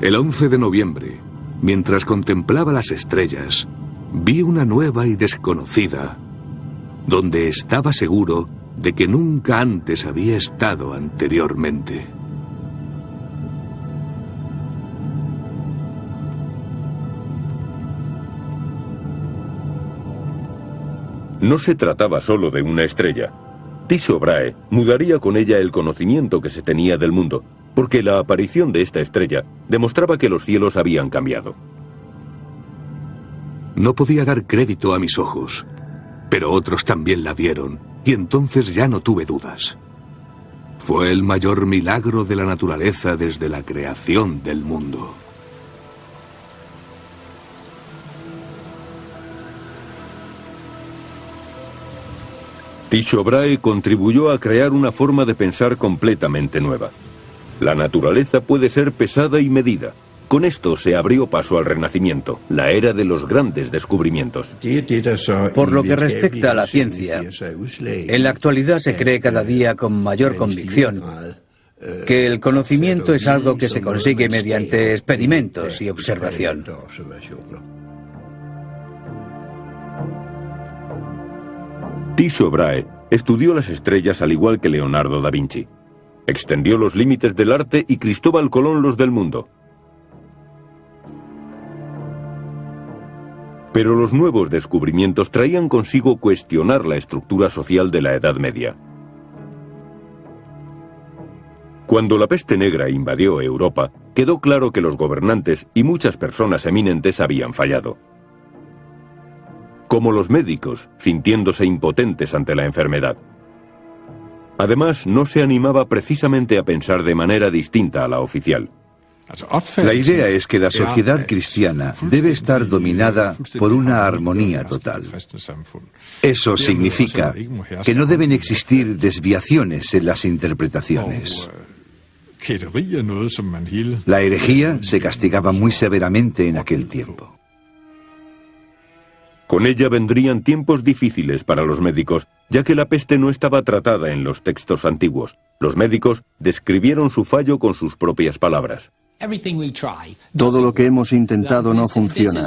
El 11 de noviembre, mientras contemplaba las estrellas, vi una nueva y desconocida, donde estaba seguro de que nunca antes había estado anteriormente. No se trataba solo de una estrella. Tycho Brahe mudaría con ella el conocimiento que se tenía del mundo, porque la aparición de esta estrella demostraba que los cielos habían cambiado. No podía dar crédito a mis ojos, pero otros también la vieron, y entonces ya no tuve dudas. Fue el mayor milagro de la naturaleza desde la creación del mundo. Tycho Brahe contribuyó a crear una forma de pensar completamente nueva. La naturaleza puede ser pesada y medida, Con esto se abrió paso al Renacimiento, la era de los grandes descubrimientos. Por lo que respecta a la ciencia, en la actualidad se cree cada día con mayor convicción que el conocimiento es algo que se consigue mediante experimentos y observación. Tycho Brahe estudió las estrellas al igual que Leonardo da Vinci. Extendió los límites del arte y Cristóbal Colón los del mundo. Pero los nuevos descubrimientos traían consigo cuestionar la estructura social de la Edad Media. Cuando la peste negra invadió Europa, quedó claro que los gobernantes y muchas personas eminentes habían fallado. Como los médicos, sintiéndose impotentes ante la enfermedad. Además, no se animaba precisamente a pensar de manera distinta a la oficial. La idea es que la sociedad cristiana debe estar dominada por una armonía total. Eso significa que no deben existir desviaciones en las interpretaciones. La herejía se castigaba muy severamente en aquel tiempo. Con ella vendrían tiempos difíciles para los médicos, ya que la peste no estaba tratada en los textos antiguos. Los médicos describieron su fallo con sus propias palabras. Todo lo que hemos intentado no funciona.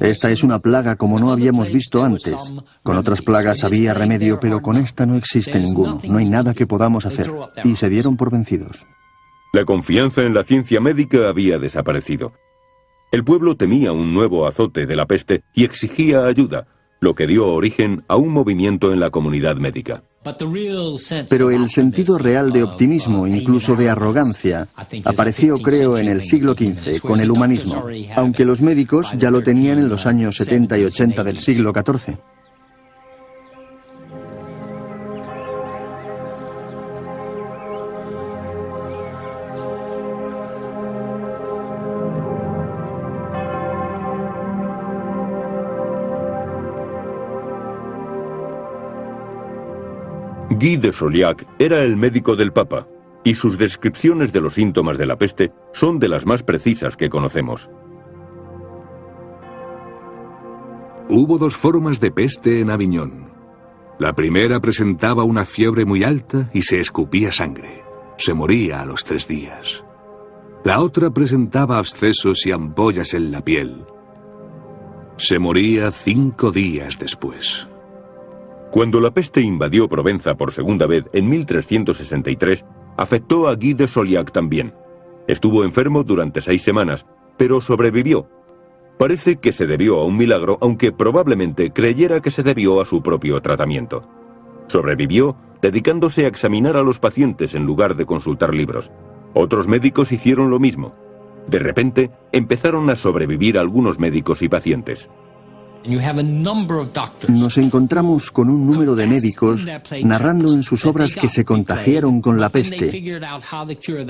Esta es una plaga como no habíamos visto antes. Con otras plagas había remedio, pero con esta no existe ninguno. No hay nada que podamos hacer. Y se dieron por vencidos. La confianza en la ciencia médica había desaparecido. El pueblo temía un nuevo azote de la peste y exigía ayuda, lo que dio origen a un movimiento en la comunidad médica. Pero el sentido real de optimismo, incluso de arrogancia, apareció, creo, en el siglo XV, con el humanismo, aunque los médicos ya lo tenían en los años 70 y 80 del siglo XIV. Guy de Chauliac era el médico del Papa, y sus descripciones de los síntomas de la peste son de las más precisas que conocemos. Hubo dos formas de peste en Aviñón. La primera presentaba una fiebre muy alta y se escupía sangre. Se moría a los 3 días. La otra presentaba abscesos y ampollas en la piel. Se moría 5 días después. Cuando la peste invadió Provenza por segunda vez en 1363, afectó a Guy de Chauliac también. Estuvo enfermo durante 6 semanas, pero sobrevivió. Parece que se debió a un milagro, aunque probablemente creyera que se debió a su propio tratamiento. Sobrevivió dedicándose a examinar a los pacientes en lugar de consultar libros. Otros médicos hicieron lo mismo. De repente, empezaron a sobrevivir algunos médicos y pacientes. Nos encontramos con un número de médicos narrando en sus obras que se contagiaron con la peste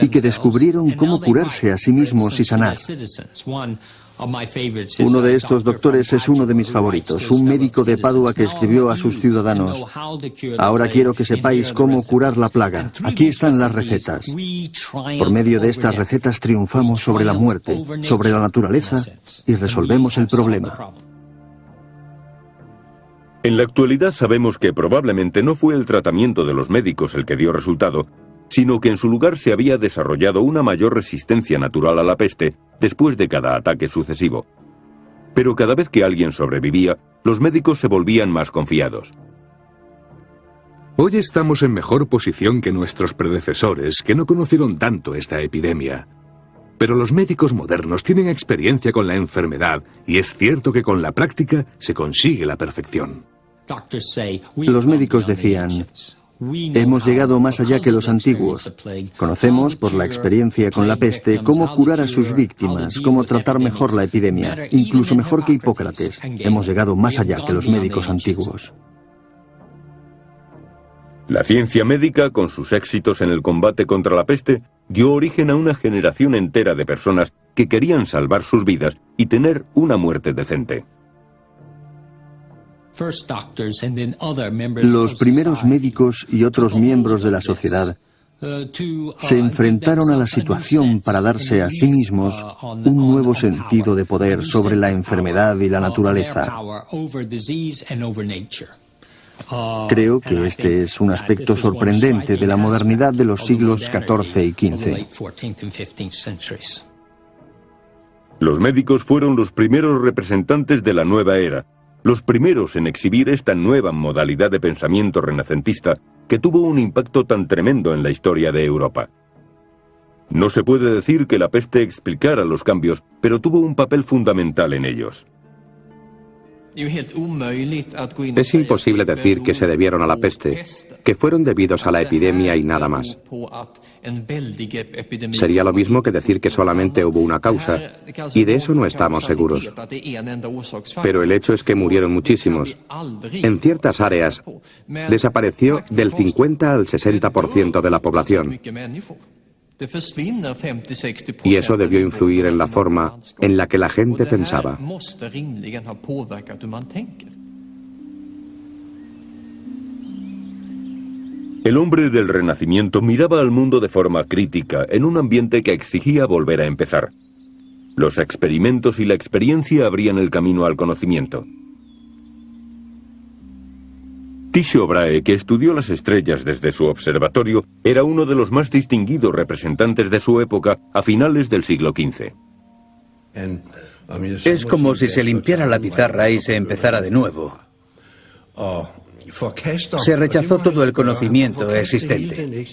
y que descubrieron cómo curarse a sí mismos y sanar. Uno de estos doctores es uno de mis favoritos, un médico de Padua que escribió a sus ciudadanos: ahora quiero que sepáis cómo curar la plaga. Aquí están las recetas. Por medio de estas recetas triunfamos sobre la muerte, sobre la naturaleza y resolvemos el problema. En la actualidad sabemos que probablemente no fue el tratamiento de los médicos el que dio resultado, sino que en su lugar se había desarrollado una mayor resistencia natural a la peste después de cada ataque sucesivo. Pero cada vez que alguien sobrevivía, los médicos se volvían más confiados. Hoy estamos en mejor posición que nuestros predecesores, que no conocieron tanto esta epidemia. Pero los médicos modernos tienen experiencia con la enfermedad y es cierto que con la práctica se consigue la perfección. Los médicos decían: hemos llegado más allá que los antiguos. Conocemos, por la experiencia con la peste, cómo curar a sus víctimas, cómo tratar mejor la epidemia, incluso mejor que Hipócrates. Hemos llegado más allá que los médicos antiguos. La ciencia médica, con sus éxitos en el combate contra la peste, dio origen a una generación entera de personas que querían salvar sus vidas y tener una muerte decente. Los primeros médicos y otros miembros de la sociedad Se enfrentaron a la situación para darse a sí mismos un nuevo sentido de poder sobre la enfermedad y la naturaleza. Creo que este es un aspecto sorprendente de la modernidad de los siglos XIV y XV. Los médicos fueron los primeros representantes de la nueva era, los primeros en exhibir esta nueva modalidad de pensamiento renacentista que tuvo un impacto tan tremendo en la historia de Europa. No se puede decir que la peste explicara los cambios, pero tuvo un papel fundamental en ellos. Es imposible decir que se debieron a la peste, que fueron debidos a la epidemia y nada más. Sería lo mismo que decir que solamente hubo una causa, y de eso no estamos seguros. Pero el hecho es que murieron muchísimos. En ciertas áreas desapareció del 50 al 60% de la población. Y eso debió influir en la forma en la que la gente pensaba. El hombre del Renacimiento miraba al mundo de forma crítica, en un ambiente que exigía volver a empezar. Los experimentos y la experiencia abrían el camino al conocimiento. Tycho Brahe, que estudió las estrellas desde su observatorio, era uno de los más distinguidos representantes de su época a finales del siglo XV. Es como si se limpiara la pizarra y se empezara de nuevo. Se rechazó todo el conocimiento existente.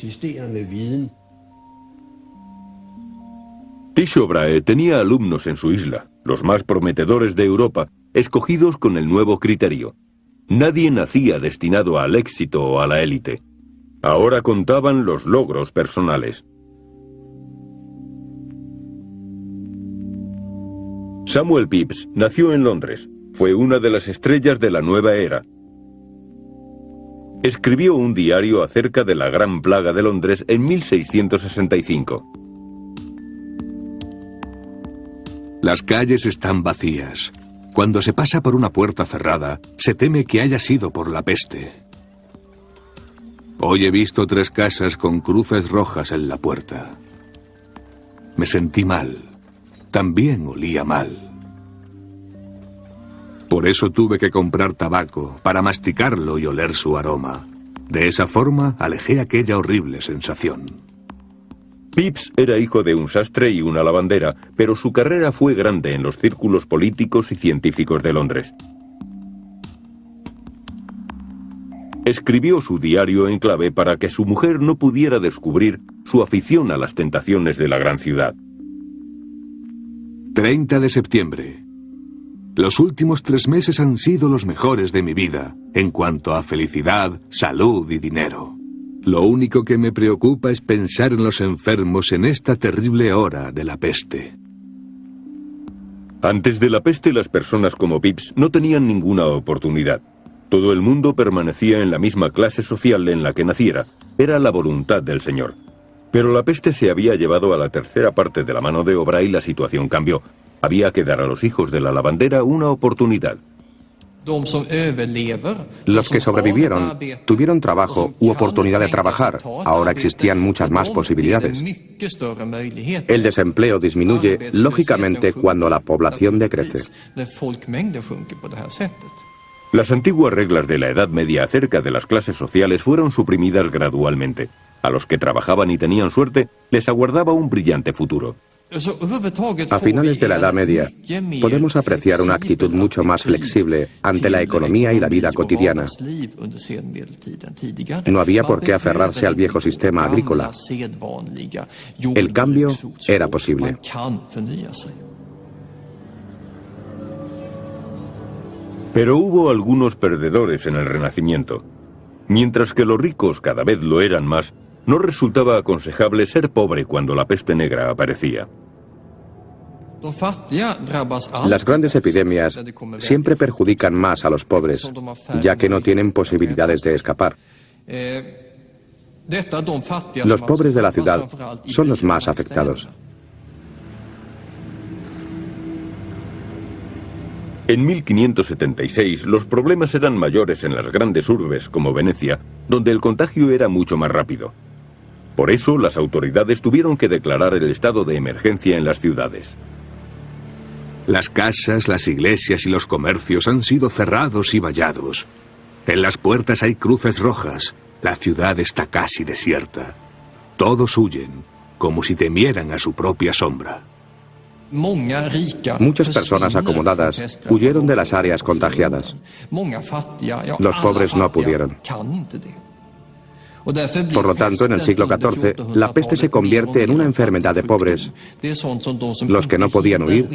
Tycho Brahe tenía alumnos en su isla, los más prometedores de Europa, escogidos con el nuevo criterio. Nadie nacía destinado al éxito o a la élite. Ahora contaban los logros personales. Samuel Pepys nació en Londres. Fue una de las estrellas de la nueva era. Escribió un diario acerca de la Gran Plaga de Londres en 1665. Las calles están vacías. Cuando se pasa por una puerta cerrada, se teme que haya sido por la peste. Hoy he visto 3 casas con cruces rojas en la puerta. Me sentí mal. También olía mal. Por eso tuve que comprar tabaco, para masticarlo y oler su aroma. De esa forma alejé aquella horrible sensación. Pepys era hijo de un sastre y una lavandera, pero su carrera fue grande en los círculos políticos y científicos de Londres. Escribió su diario en clave para que su mujer no pudiera descubrir su afición a las tentaciones de la gran ciudad. 30 de septiembre. Los últimos 3 meses han sido los mejores de mi vida, en cuanto a felicidad, salud y dinero. Lo único que me preocupa es pensar en los enfermos en esta terrible hora de la peste. Antes de la peste, las personas como Pepys no tenían ninguna oportunidad. Todo el mundo permanecía en la misma clase social en la que naciera. Era la voluntad del Señor. Pero la peste se había llevado a la tercera parte de la mano de obra y la situación cambió. Había que dar a los hijos de la lavandera una oportunidad. Los que sobrevivieron tuvieron trabajo u oportunidad de trabajar. Ahora existían muchas más posibilidades. El desempleo disminuye, lógicamente, cuando la población decrece. Las antiguas reglas de la Edad Media acerca de las clases sociales fueron suprimidas gradualmente. A los que trabajaban y tenían suerte, les aguardaba un brillante futuro. A finales de la Edad Media, podemos apreciar una actitud mucho más flexible ante la economía y la vida cotidiana. No había por qué aferrarse al viejo sistema agrícola. El cambio era posible. Pero hubo algunos perdedores en el Renacimiento. Mientras que los ricos cada vez lo eran más, no resultaba aconsejable ser pobre cuando la peste negra aparecía. Las grandes epidemias siempre perjudican más a los pobres, ya que no tienen posibilidades de escapar. Los pobres de la ciudad son los más afectados. En 1576 los problemas eran mayores en las grandes urbes como Venecia, donde el contagio era mucho más rápido. Por eso, las autoridades tuvieron que declarar el estado de emergencia en las ciudades. Las casas, las iglesias y los comercios han sido cerrados y vallados. En las puertas hay cruces rojas. La ciudad está casi desierta. Todos huyen, como si temieran a su propia sombra. Muchas personas acomodadas huyeron de las áreas contagiadas. Los pobres no pudieron. Por lo tanto, en el siglo XIV, la peste se convierte en una enfermedad de pobres. Los que no podían huir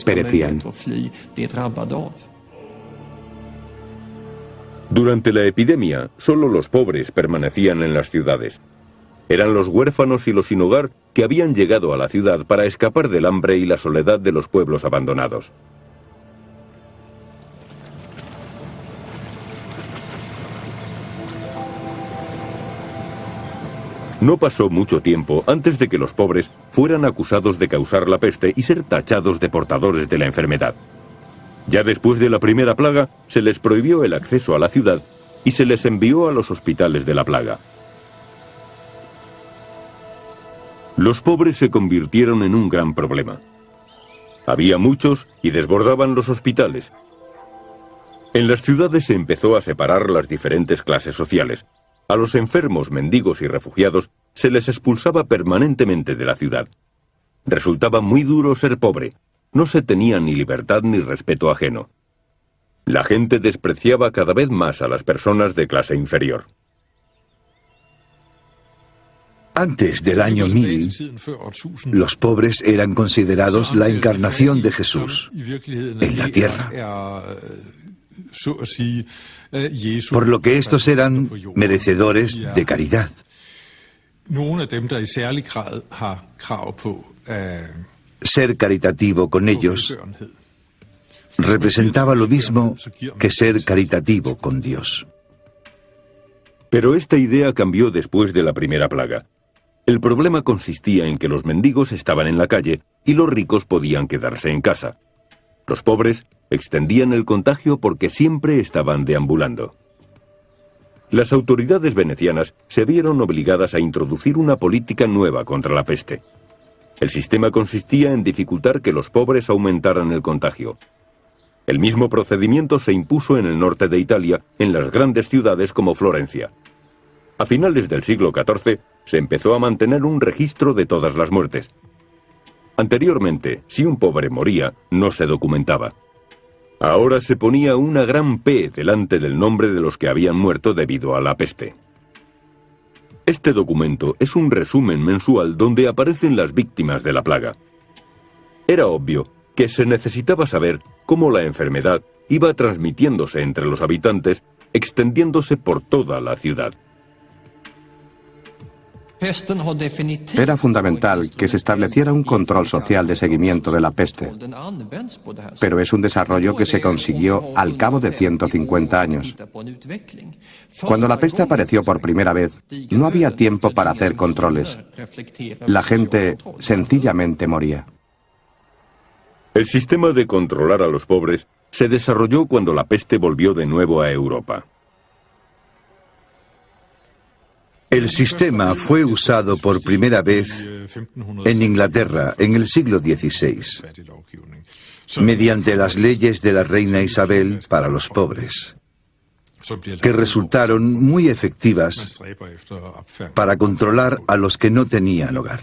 perecían. Durante la epidemia, solo los pobres permanecían en las ciudades. Eran los huérfanos y los sin hogar que habían llegado a la ciudad para escapar del hambre y la soledad de los pueblos abandonados. No pasó mucho tiempo antes de que los pobres fueran acusados de causar la peste y ser tachados de portadores de la enfermedad. Ya después de la primera plaga, se les prohibió el acceso a la ciudad y se les envió a los hospitales de la plaga. Los pobres se convirtieron en un gran problema. Había muchos y desbordaban los hospitales. En las ciudades se empezó a separar las diferentes clases sociales. A los enfermos, mendigos y refugiados se les expulsaba permanentemente de la ciudad. Resultaba muy duro ser pobre. No se tenía ni libertad ni respeto ajeno. La gente despreciaba cada vez más a las personas de clase inferior. Antes del año 1000, los pobres eran considerados la encarnación de Jesús en la tierra. Por lo que estos eran merecedores de caridad. Ser caritativo con ellos representaba lo mismo que ser caritativo con Dios. Pero esta idea cambió después de la primera plaga. El problema consistía en que los mendigos estaban en la calle y los ricos podían quedarse en casa. Los pobres extendían el contagio porque siempre estaban deambulando. Las autoridades venecianas se vieron obligadas a introducir una política nueva contra la peste. El sistema consistía en dificultar que los pobres aumentaran el contagio. El mismo procedimiento se impuso en el norte de Italia, en las grandes ciudades como Florencia. A finales del siglo XIV se empezó a mantener un registro de todas las muertes. Anteriormente, si un pobre moría, no se documentaba. Ahora se ponía una gran P delante del nombre de los que habían muerto debido a la peste. Este documento es un resumen mensual donde aparecen las víctimas de la plaga. Era obvio que se necesitaba saber cómo la enfermedad iba transmitiéndose entre los habitantes, extendiéndose por toda la ciudad. Era fundamental que se estableciera un control social de seguimiento de la peste, pero es un desarrollo que se consiguió al cabo de 150 años. Cuando la peste apareció por primera vez, no había tiempo para hacer controles. La gente sencillamente moría. El sistema de controlar a los pobres se desarrolló cuando la peste volvió de nuevo a Europa. El sistema fue usado por primera vez en Inglaterra en el siglo XVI, mediante las leyes de la reina Isabel para los pobres, que resultaron muy efectivas para controlar a los que no tenían hogar.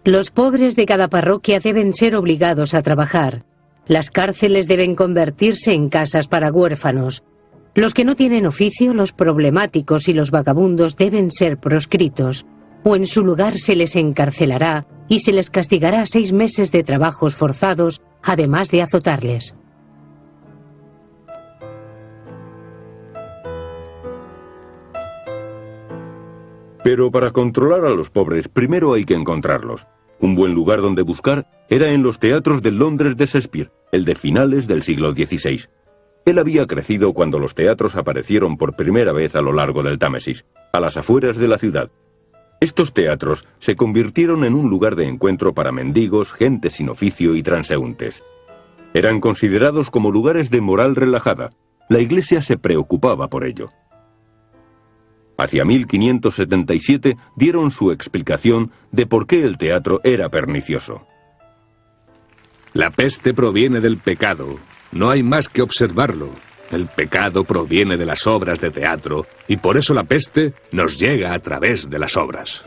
Los pobres de cada parroquia deben ser obligados a trabajar. Las cárceles deben convertirse en casas para huérfanos. Los que no tienen oficio, los problemáticos y los vagabundos deben ser proscritos, o en su lugar se les encarcelará y se les castigará 6 meses de trabajos forzados, además de azotarles. Pero para controlar a los pobres, primero hay que encontrarlos. Un buen lugar donde buscar era en los teatros del Londres de Shakespeare, el de finales del siglo XVI. Él había crecido cuando los teatros aparecieron por primera vez a lo largo del Támesis, a las afueras de la ciudad. Estos teatros se convirtieron en un lugar de encuentro para mendigos, gente sin oficio y transeúntes. Eran considerados como lugares de moral relajada. La Iglesia se preocupaba por ello. Hacia 1577 dieron su explicación de por qué el teatro era pernicioso. La peste proviene del pecado. No hay más que observarlo. El pecado proviene de las obras de teatro y por eso la peste nos llega a través de las obras.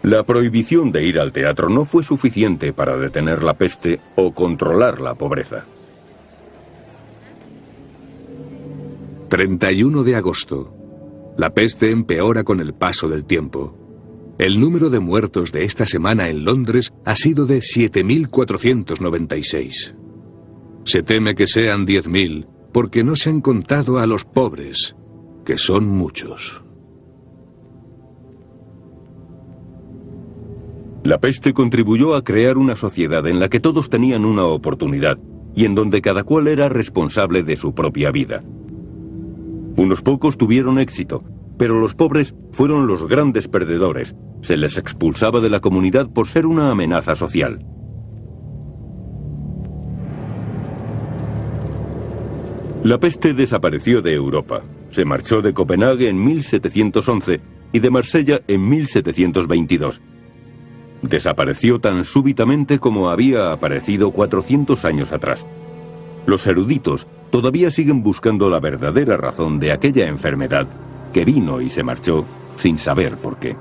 La prohibición de ir al teatro no fue suficiente para detener la peste o controlar la pobreza. 31 de agosto. La peste empeora con el paso del tiempo. El número de muertos de esta semana en Londres ha sido de 7.496. Se teme que sean 10.000 porque no se han contado a los pobres, que son muchos. La peste contribuyó a crear una sociedad en la que todos tenían una oportunidad y en donde cada cual era responsable de su propia vida. Unos pocos tuvieron éxito, pero los pobres fueron los grandes perdedores. Se les expulsaba de la comunidad por ser una amenaza social. La peste desapareció de Europa. Se marchó de Copenhague en 1711 y de Marsella en 1722. Desapareció tan súbitamente como había aparecido 400 años atrás. Los eruditos todavía siguen buscando la verdadera razón de aquella enfermedad que vino y se marchó sin saber por qué.